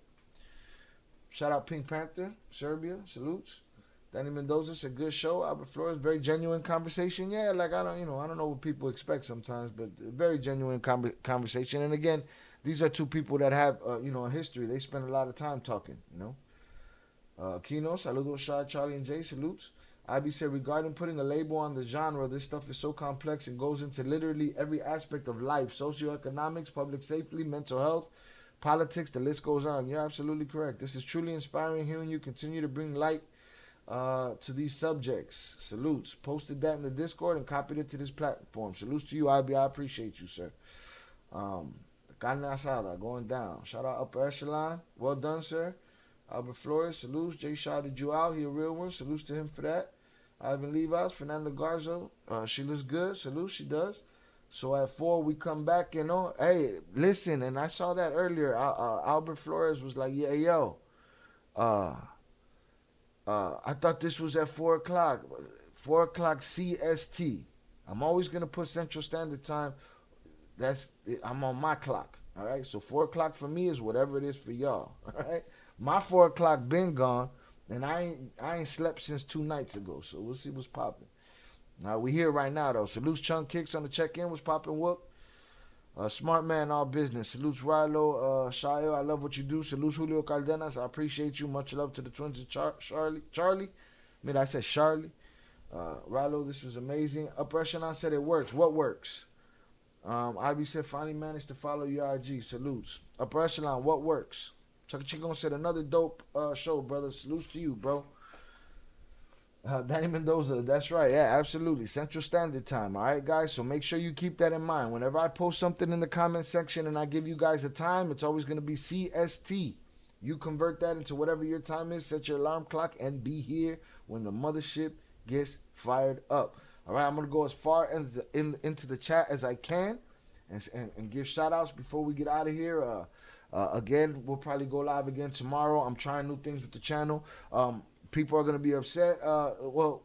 Shout out Pink Panther, Serbia. Salutes. Danny Mendoza, it's a good show. Albert Flores, very genuine conversation. Yeah, like I don't know what people expect sometimes, but very genuine conversation. And again, these are two people that have, a history. They spend a lot of time talking, Kino, saludos, Shah, Charlie, and Jay, salutes. IB said, regarding putting a label on the genre, this stuff is so complex and goes into literally every aspect of life, socioeconomics, public safety, mental health, politics, the list goes on. You're absolutely correct. This is truly inspiring hearing you continue to bring light to these subjects. Salutes. Posted that in the Discord and copied it to this platform. Salutes to you, IB. I appreciate you, sir. Carne asada going down. Shout out Upper Echelon. Well done, sir. Albert Flores, salutes. Jay shouted you out. He a real one. Salutes to him for that. Ivan Levi's, Fernanda Garzo. She looks good. Salute, she does. So at 4, we come back, Hey, listen, and I saw that earlier. Albert Flores was like, yeah, yo. I thought this was at 4 o'clock. 4 o'clock CST. I'm always going to put Central Standard Time. I'm on my clock, all right? So 4 o'clock for me is whatever it is for y'all, all right? My 4 o'clock been gone, and I ain't slept since 2 nights ago, so we'll see what's popping. Now, we here right now, though. Salutes Chunk Kicks on the check-in. What's popping, whoop? Smart man, all business. Salutes Rilo, Shayo. I love what you do. Salutes Julio Cardenas. I appreciate you. Much love to the twins and Charlie. I said Charlie. Rilo, this was amazing. Upper Echelon said it works. What works? Ivy said, finally managed to follow your IG. Salutes. Upper Echelon, what works? Chuck Chigon said, another dope show, brother. Salutes to you, bro. Danny Mendoza, that's right. Yeah, absolutely. Central Standard Time. All right, guys? So make sure you keep that in mind. Whenever I post something in the comment section and I give you guys a time, it's always going to be CST. You convert that into whatever your time is, set your alarm clock, and be here when the mothership gets fired up. All right, I'm going to go as far into the chat as I can and give shout-outs before we get out of here. Again, we'll probably go live again tomorrow. I'm trying new things with the channel. People are going to be upset. The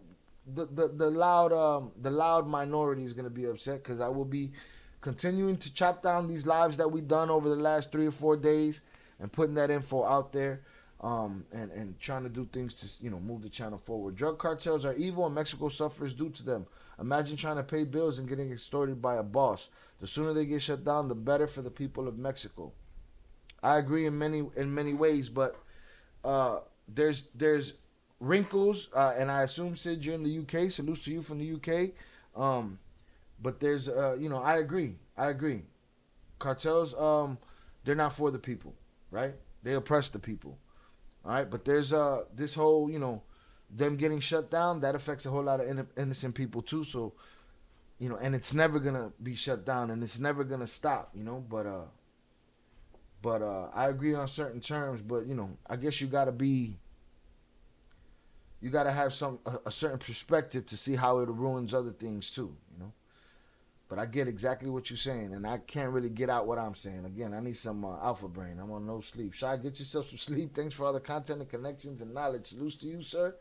loud minority is going to be upset because I will be continuing to chop down these lives that we've done over the last 3 or 4 days and putting that info out there. And trying to do things to, move the channel forward. Drug cartels are evil and Mexico suffers due to them. Imagine trying to pay bills and getting extorted by a boss. The sooner they get shut down, the better for the people of Mexico. I agree in many ways, but there's wrinkles, and I assume, Sid, you're in the UK. Salutes to you from the UK. But there's, I agree. Cartels, they're not for the people, right? They oppress the people. All right, but there's this whole, them getting shut down, that affects a whole lot of innocent people too. So, and it's never gonna be shut down, and it's never gonna stop, But I agree on certain terms. But I guess you gotta have a certain perspective to see how it ruins other things too, But I get exactly what you're saying, and I can't really get out what I'm saying. Again, I need some alpha brain. I'm on no sleep. Shy, get yourself some sleep. Thanks for all the content and connections and knowledge. Salutes to you, sir.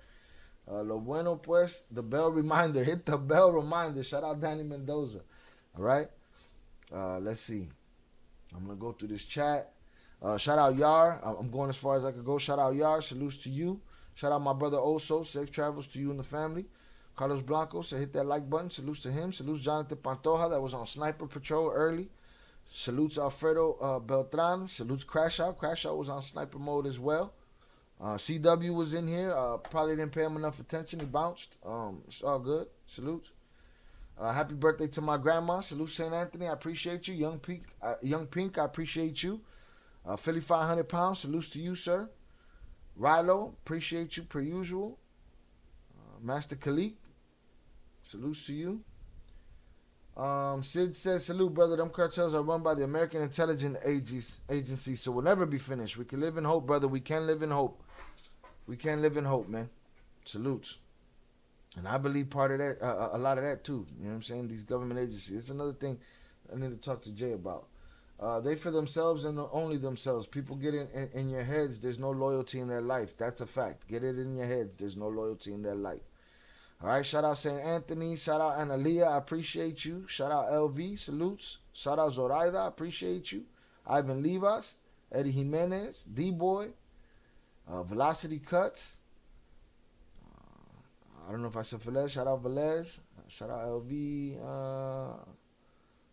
Lo bueno pues, the bell reminder. Hit the bell reminder. Shout out Danny Mendoza. All right. Let's see. I'm gonna go through this chat. Shout out Yar. I'm going as far as I could go. Shout out Yar. Salutes to you. Shout out my brother Oso. Safe travels to you and the family. Carlos Blanco said hit that like button. Salutes to him. Salutes Jonathan Pantoja that was on Sniper Patrol early. Salutes Alfredo Beltran. Salutes Crash Out. Crash Out was on Sniper mode as well. CW was in here. Probably didn't pay him enough attention. He bounced. It's all good. Salutes. Happy birthday to my grandma. Salute St. Anthony. I appreciate you. Young Pink, I appreciate you. Philly 500 pounds. Salutes to you, sir. Rilo, appreciate you per usual. Master Khalik, salutes to you. Sid says, salute, brother. Them cartels are run by the American Intelligence Agency, so we'll never be finished. We can live in hope, brother. We can live in hope. We can live in hope, man. Salutes. And I believe part of that, a lot of that too. You know what I'm saying? These government agencies. It's another thing I need to talk to Jay about. They for themselves and only themselves. People get in your heads, there's no loyalty in their life. That's a fact. Get it in your heads, there's no loyalty in their life. All right, shout out St. Anthony. Shout out Analia, I appreciate you. Shout out LV, salutes. Shout out Zoraida, I appreciate you. Ivan Livas, Eddie Jimenez, D-Boy, Velocity Cuts. I don't know if I said Velez. Shout out Velez. Shout out LV.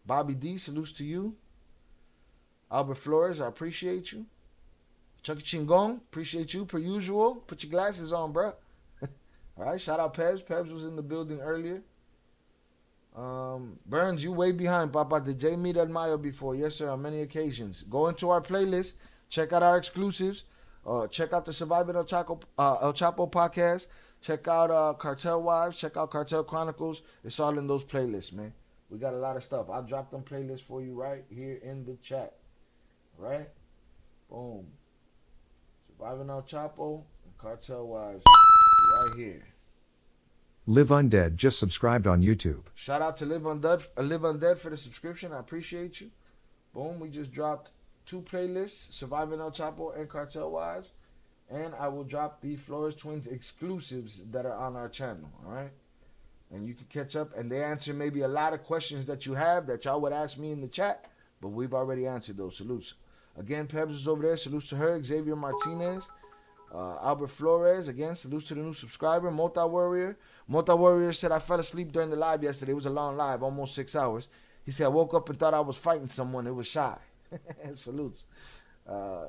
Bobby D, salutes to you. Albert Flores, I appreciate you. Chucky Chingon, appreciate you per usual. Put your glasses on, bro. All right, shout out Pebs. Pebs was in the building earlier. Burns, you way behind, Papa. Did Jay meet at Mayo before? Yes, sir, on many occasions. Go into our playlist. Check out our exclusives. Check out the Surviving El Chapo podcast. Check out Cartel Wives. Check out Cartel Chronicles. It's all in those playlists, man. We got a lot of stuff. I'll drop them playlists for you right here in the chat. Right? Boom. Surviving El Chapo and Cartel Wives right here. Live Undead just subscribed on YouTube. Shout out to Live Undead for the subscription. I appreciate you. Boom. We just dropped 2 playlists, Surviving El Chapo and Cartel Wives. And I will drop the Flores Twins exclusives that are on our channel. All right? And you can catch up. And they answer maybe a lot of questions that you have that y'all would ask me in the chat. But we've already answered those. Salutes. Again, Pebs is over there. Salutes to her. Xavier Martinez. Albert Flores. Again, salutes to the new subscriber. Mota Warrior. Mota Warrior said, I fell asleep during the live yesterday. It was a long live, almost 6 hours. He said, I woke up and thought I was fighting someone. It was Shy. Salutes.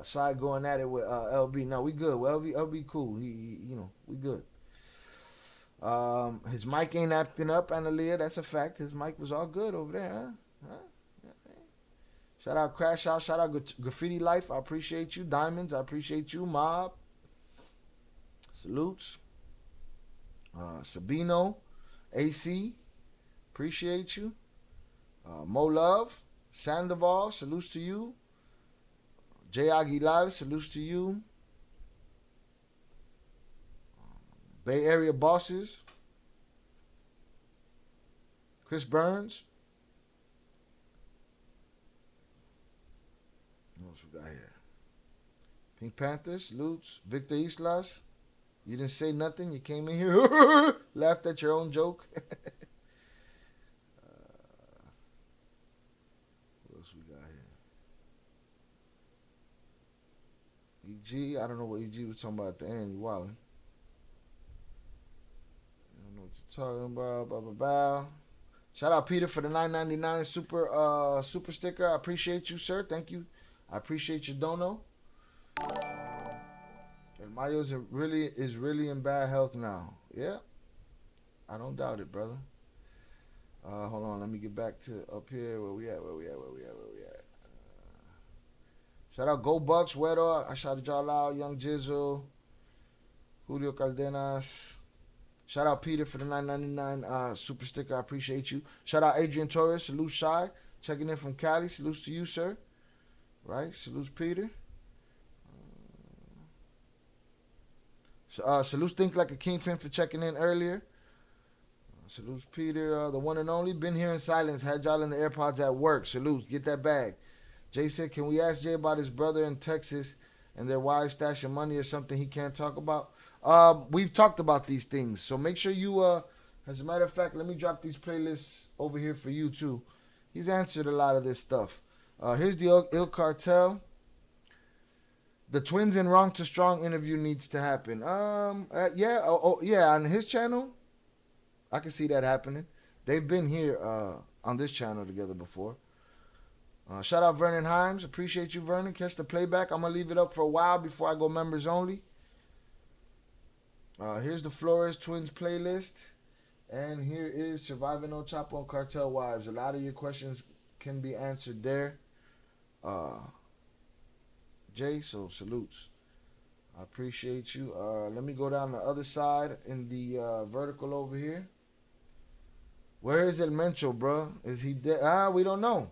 Shy going at it with LB. No, we good. Well, LB cool. He we good. His mic ain't acting up, Analia. That's a fact. His mic was all good over there, huh? Shout out Crash Out. Shout out Graffiti Life. I appreciate you. Diamonds. I appreciate you. Mob. Salutes. Sabino. AC. Appreciate you. Mo Love. Sandoval. Salutes to you. Jay Aguilar. Salutes to you. Bay Area Bosses. Chris Burns. What else we got here? Pink Panthers, salutes. Victor Islas. You didn't say nothing. You came in here, laughed at your own joke. What else we got here? EG. I don't know what EG was talking about at the end. You wildin'. I don't know what you're talking about. Blah, blah, blah. Shout out Peter for the $9.99 super sticker. I appreciate you, sir. Thank you. I appreciate your dono. And Mayo is really in bad health now. Yeah, I don't doubt it, brother. Hold on, let me get back to up here. Where we at? Shout out Go Bucks, Wedo. I shouted y'all out. Young Jizzle, Julio Cardenas. Shout out Peter for the $9.99 super sticker. I appreciate you. Shout out Adrian Torres. Salute Shy. Checking in from Cali. Salutes to you, sir. Right? Salutes Peter. Salutes Think Like a Kingpin for checking in earlier. Salutes Peter, the one and only. Been here in silence. Had y'all in the AirPods at work. Salutes. Get that bag. Jay said, can we ask Jay about his brother in Texas and their wives stashing money is something he can't talk about. We've talked about these things, so make sure you, as a matter of fact, let me drop these playlists over here for you too. He's answered a lot of this stuff. Here's the Il Cartel. The Twins and Wrong to Strong interview needs to happen. Yeah, yeah, on his channel, I can see that happening. They've been here on this channel together before. Shout out Vernon Himes. Appreciate you, Vernon. Catch the playback. I'm going to leave it up for a while before I go members only. Here's the Flores Twins playlist. And here is Surviving No Chapo and Cartel Wives. A lot of your questions can be answered there. Jay, so salutes. I appreciate you. Let me go down the other side in the vertical over here. Where is El Mencho, bro? Is he dead? We don't know.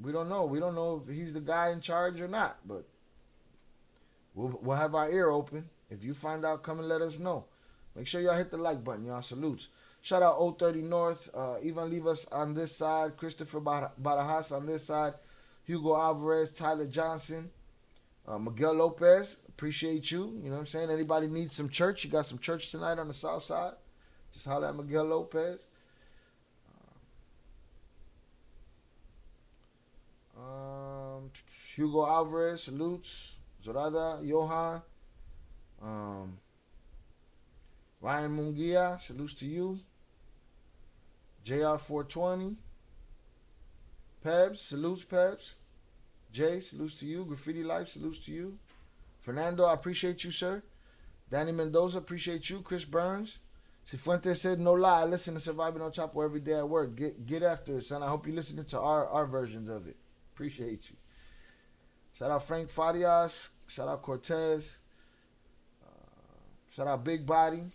We don't know. We don't know if he's the guy in charge or not, but we'll have our ear open. If you find out, come and let us know. Make sure y'all hit the like button, y'all. Salutes. Shout out 030 North. Ivan Livas on this side. Christopher Barajas on this side. Hugo Alvarez, Tyler Johnson. Miguel Lopez, appreciate you. You know what I'm saying? Anybody needs some church? You got some church tonight on the south side? Just holler at Miguel Lopez. Hugo Alvarez, salutes. Zorada, Johan. Ryan Munguia, salutes to you. JR420. Pebs, salutes Pebs. Jay, salutes to you. Graffiti Life, salutes to you. Fernando, I appreciate you, sir. Danny Mendoza, appreciate you. Chris Burns. Cifuentes said, no lie, I listen to Surviving on Chapo every day at work. Get after it, son. I hope you're listening to our versions of it. Appreciate you. Shout out Frank Farias. Shout out Cortez. Shout out Big Body.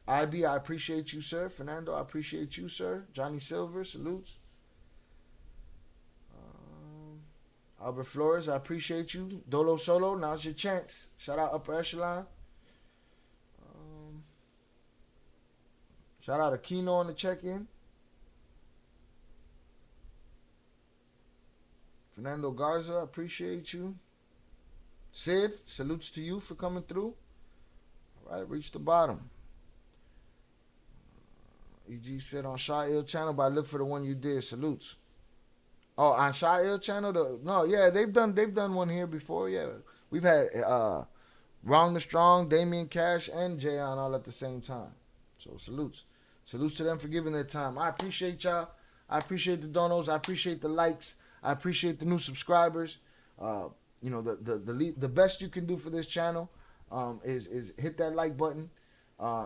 IB, I appreciate you, sir. Fernando, I appreciate you, sir. Johnny Silver, salutes. Albert Flores, I appreciate you. Dolo Solo, now's your chance. Shout out Upper Echelon. Shout out Aquino on the check-in. Fernando Garza, appreciate you. Sid, salutes to you for coming through. All right, reach the bottom. EG said on Shah Ill channel, but I look for the one you did. Salutes. Oh, on Shah Ill channel? No, yeah, they've done one here before. Yeah, we've had Wrong to Strong, Damian Cash, and Jay on all at the same time. So salutes. Salutes to them for giving their time. I appreciate y'all. I appreciate the donos. I appreciate the likes. I appreciate the new subscribers. You know, the best you can do for this channel is hit that like button.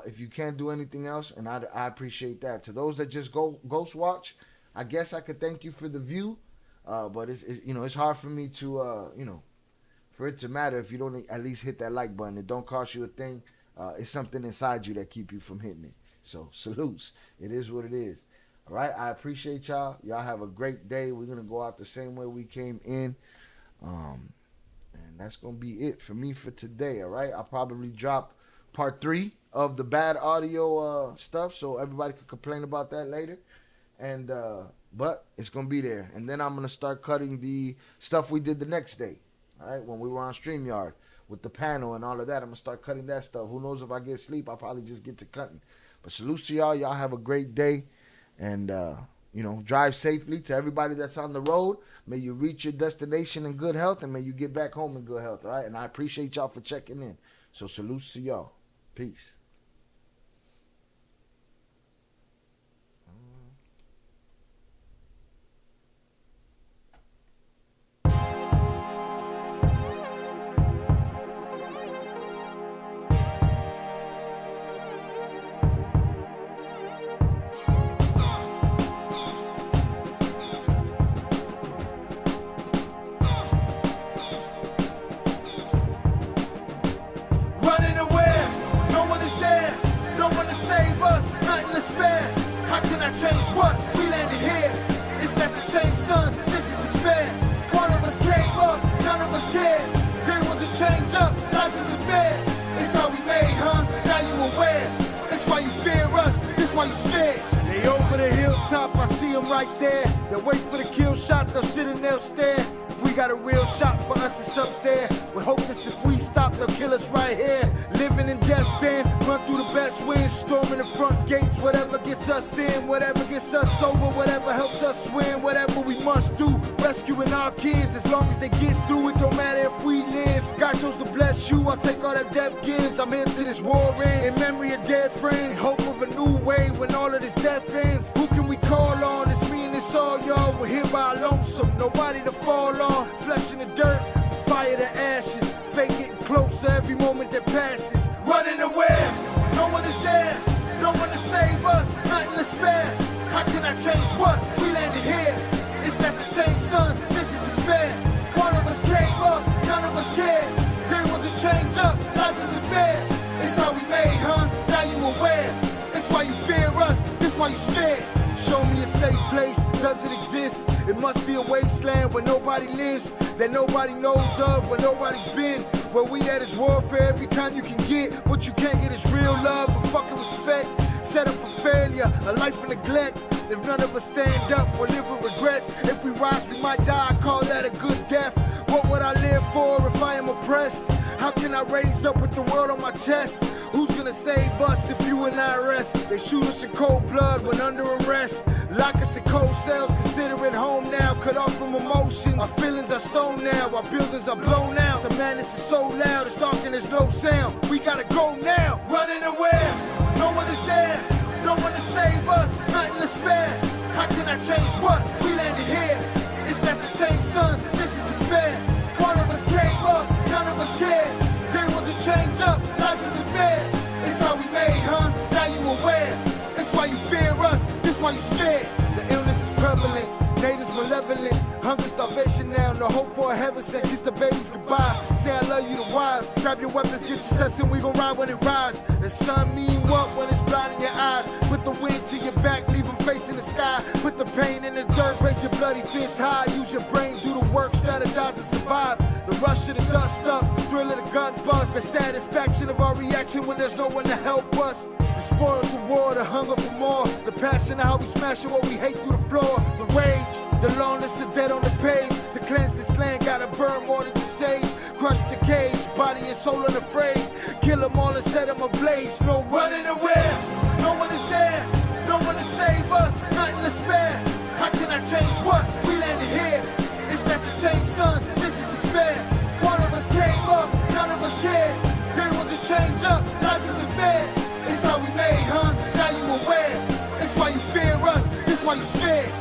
If you can't do anything else, and I appreciate that. To those that just ghost watch, I guess I could thank you for the view, but it's you know, it's hard for me to you know, for it to matter if you don't at least hit that like button. It don't cost you a thing. It's something inside you that keep you from hitting it. So salutes. It is what it is. All right. I appreciate y'all. Y'all have a great day. We're gonna go out the same way we came in, and that's gonna be it for me for today. All right. I'll probably drop part 3 of the bad audio stuff, so everybody can complain about that later. And but it's gonna be there, and then I'm gonna start cutting the stuff we did the next day. All right, when we were on StreamYard with the panel and all of that, I'm gonna start cutting that stuff. Who knows if I get sleep? I'll probably just get to cutting. But salutes to y'all. Y'all have a great day, and you know, drive safely. To everybody that's on the road, may you reach your destination in good health, and may you get back home in good health. All right, and I appreciate y'all for checking in. So salutes to y'all. Peace. Running away, no one is there, no one to save us, nothing to spare. How can I change what? We landed here, it's not the same sun, this is despair. One of us came up, none of us cared. They want to change up, life isn't fair. It's how we made, huh? Now you aware. That's why you fear us, that's why you scared. They over the hilltop, I see them right there. They wait for the kill shot, they'll sit and they'll stare. If we got a real shot for us, it's up there. We're hopeless if we stop, they'll kill us right here. Living in death's den, run through the best winds, storming the front gates. Whatever gets us in, whatever gets us over, whatever helps us win, whatever we must do. Rescuing our kids, as long as they get through it, don't matter if we live. God chose to bless you, I'll take all that death gives. I'm into this war ends, in memory of dead friends. Hope of a new way when all of this death ends. Who can we call on? It's me and it's all y'all. We're here by our lonesome, nobody to fall on. Flesh in the dirt, fire to ashes. Fate getting closer every moment that passes. Running away, no one is there. No one to save us, nothing to spare. How can I change what? We landed here. It's not the same sun, this is despair. One of us came up, none of us cared. They want to change up, life isn't fair. It's how we made, huh? Now you aware. It's why you fear us, this why you scared. Show me a safe place, does it exist? It must be a wasteland where nobody lives, that nobody knows of, where nobody's been. Where we at is warfare, every kind you can get. What you can't get is real love and fucking respect. Set up for failure, a life of neglect. If none of us stand up, we'll live with regrets. If we rise, we might die, I call that a good death. What would I live for if I am oppressed? How can I raise up with the world on my chest? Who's gonna save us if you and I rest? They shoot us in cold blood when under arrest. Lock us in cold cells, consider it home now. Cut off from emotion, our feelings are stone now. Our buildings are blown out, the madness is so loud. It's dark and there's no sound, we gotta go now. Running away, no one is there. No one to save us, nothing to spare. How can I change what? We landed here. It's not the same sun, this is despair. One of us came up, none of us cared. They want to change up, life isn't fair. It's how we made, huh? Now you aware. It's why you fear us, this why you scared. The illness is prevalent, natives malevolent. Hunger, starvation now, no hope for a heaven sent. Kiss the babies goodbye, say I love you to wives. Grab your weapons, get your steps in, we gon' ride when it rise. The sun mean what when it's blinding your eyes? Put the wind to your back, leave them facing the sky. Put the pain in the dirt, raise your bloody fist high. Use your brain, do the work, strategize and survive. The rush of the dust up, the thrill of the gun buzz. The satisfaction of our reaction when there's no one to help us. The spoils of war, the hunger for more. The passion of how we smash it, what we hate through the floor. The rage, the loneliness of dead on the page. To cleanse this land, gotta burn more than just sage. Crush the cage, body and soul unafraid. Kill them all and set them ablaze. No running away, no one is there. No one to save us, nothing to spare. How can I change what? We landed here. It's not the same sun, this is despair. One of us came up, none of us cared. They want to change up, life isn't fair. It's how we made, huh? Now you aware. It's why you fear us, this why you scared.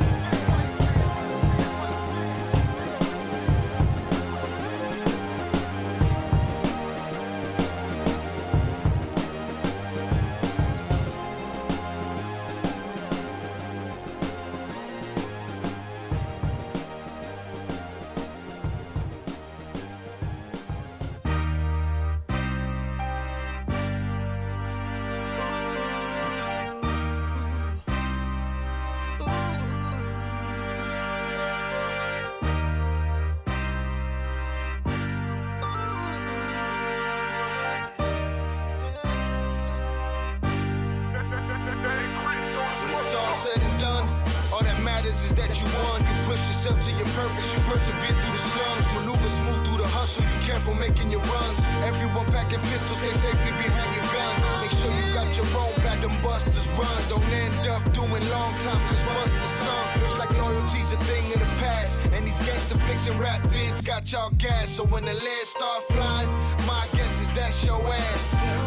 Is that you won. You push yourself to your purpose. You persevere through the slums. Maneuver smooth through the hustle. You careful making your runs. Everyone packing pistols. Stay safely behind your gun. Make sure you got your own back. Them busters run. Don't end up doing long time. Cause busters some. Looks like loyalty's a thing of the past. And these gangster flicks and rap vids got y'all gas. So when the lead start flying, my guess is that's your ass.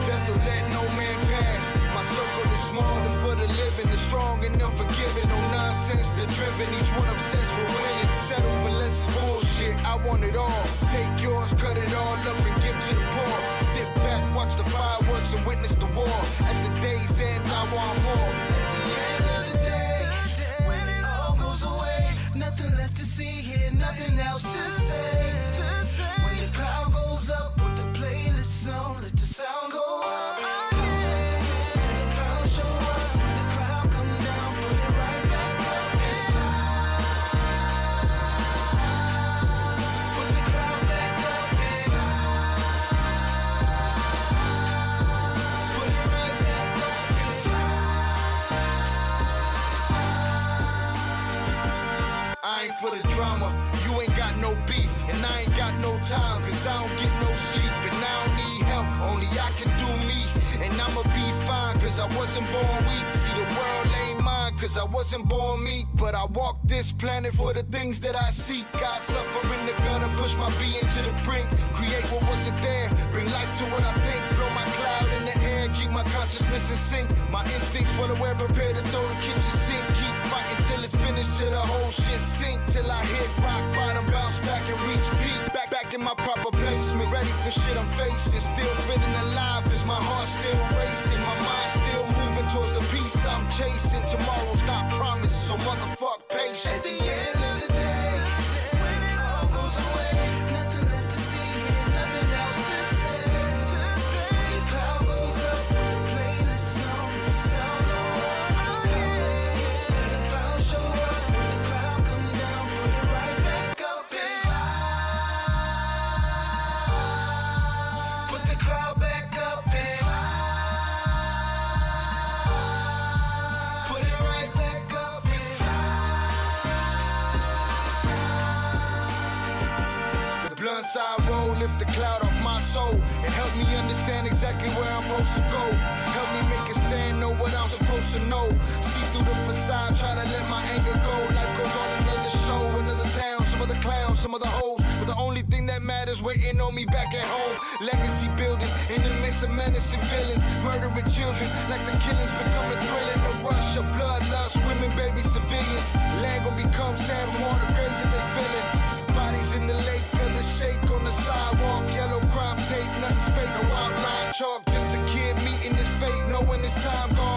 Death will let no man pass. My circle is small and for the living. The strong and unforgiving. No nonsense, the driven. Each one obsessed with winning. Settle for less is bullshit. I want it all. Take yours, cut it all up and give to the poor. Sit back, watch the fireworks and witness the war. At the day's end, I want more. At the end of the day, when it all goes away, nothing left to see here, nothing else to say. When the crowd goes up with the playlist on, let the sound go up. For the drama, you ain't got no beef. And I ain't got no time, cause I don't get no sleep. And I don't need help, only I can do me. And I'ma be fine, cause I wasn't born weak. See, the world ain't mine, cause I wasn't born meek. But I walk this planet for the things that I seek. I suffer in the gutter, push my being to the brink. Create what wasn't there, bring life to what I think. Blow my cloud in the air, keep my consciousness in sync. My instincts well aware, prepared to throw the kitchen sink. Keep fighting till it's finished, till the whole shit sink. Till I hit rock bottom, bounce back and reach peak. Back in my proper placement, ready for shit I'm facing. Still feeling alive, cause my heart's still racing. My mind still moving towards the peace I'm chasing. Tomorrow's not promised, so motherfuck patience. At the end of the day, when it all goes away, nothing left to see here, nothing else to say. The cloud goes up with the playlist on, let the sound go on. Till the clouds show up, when the cloud come down, put it right back up and fly. Put the cloud back up and fly. Put it right back up and fly. The blunts I roll lift the cloud off my soul and help me understand exactly where I'm supposed to go. Help me make a stand, know what I'm supposed to know. See through the facade, try to let my anger go. Life goes on, another show, another town, some other clowns, some other hoes. But the only thing that matters waiting on me back at home. Legacy building in the midst of menacing villains, murdering children like the killings becoming thrilling. The rush of bloodlust, women, baby, civilians. Land gon' become sand from all the graves that they filling. Bodies in the lake of the shake on the sidewalk. Yellow crime tape, nothing fake, no outline chalk. Just a kid meeting his fate, knowing his time gone.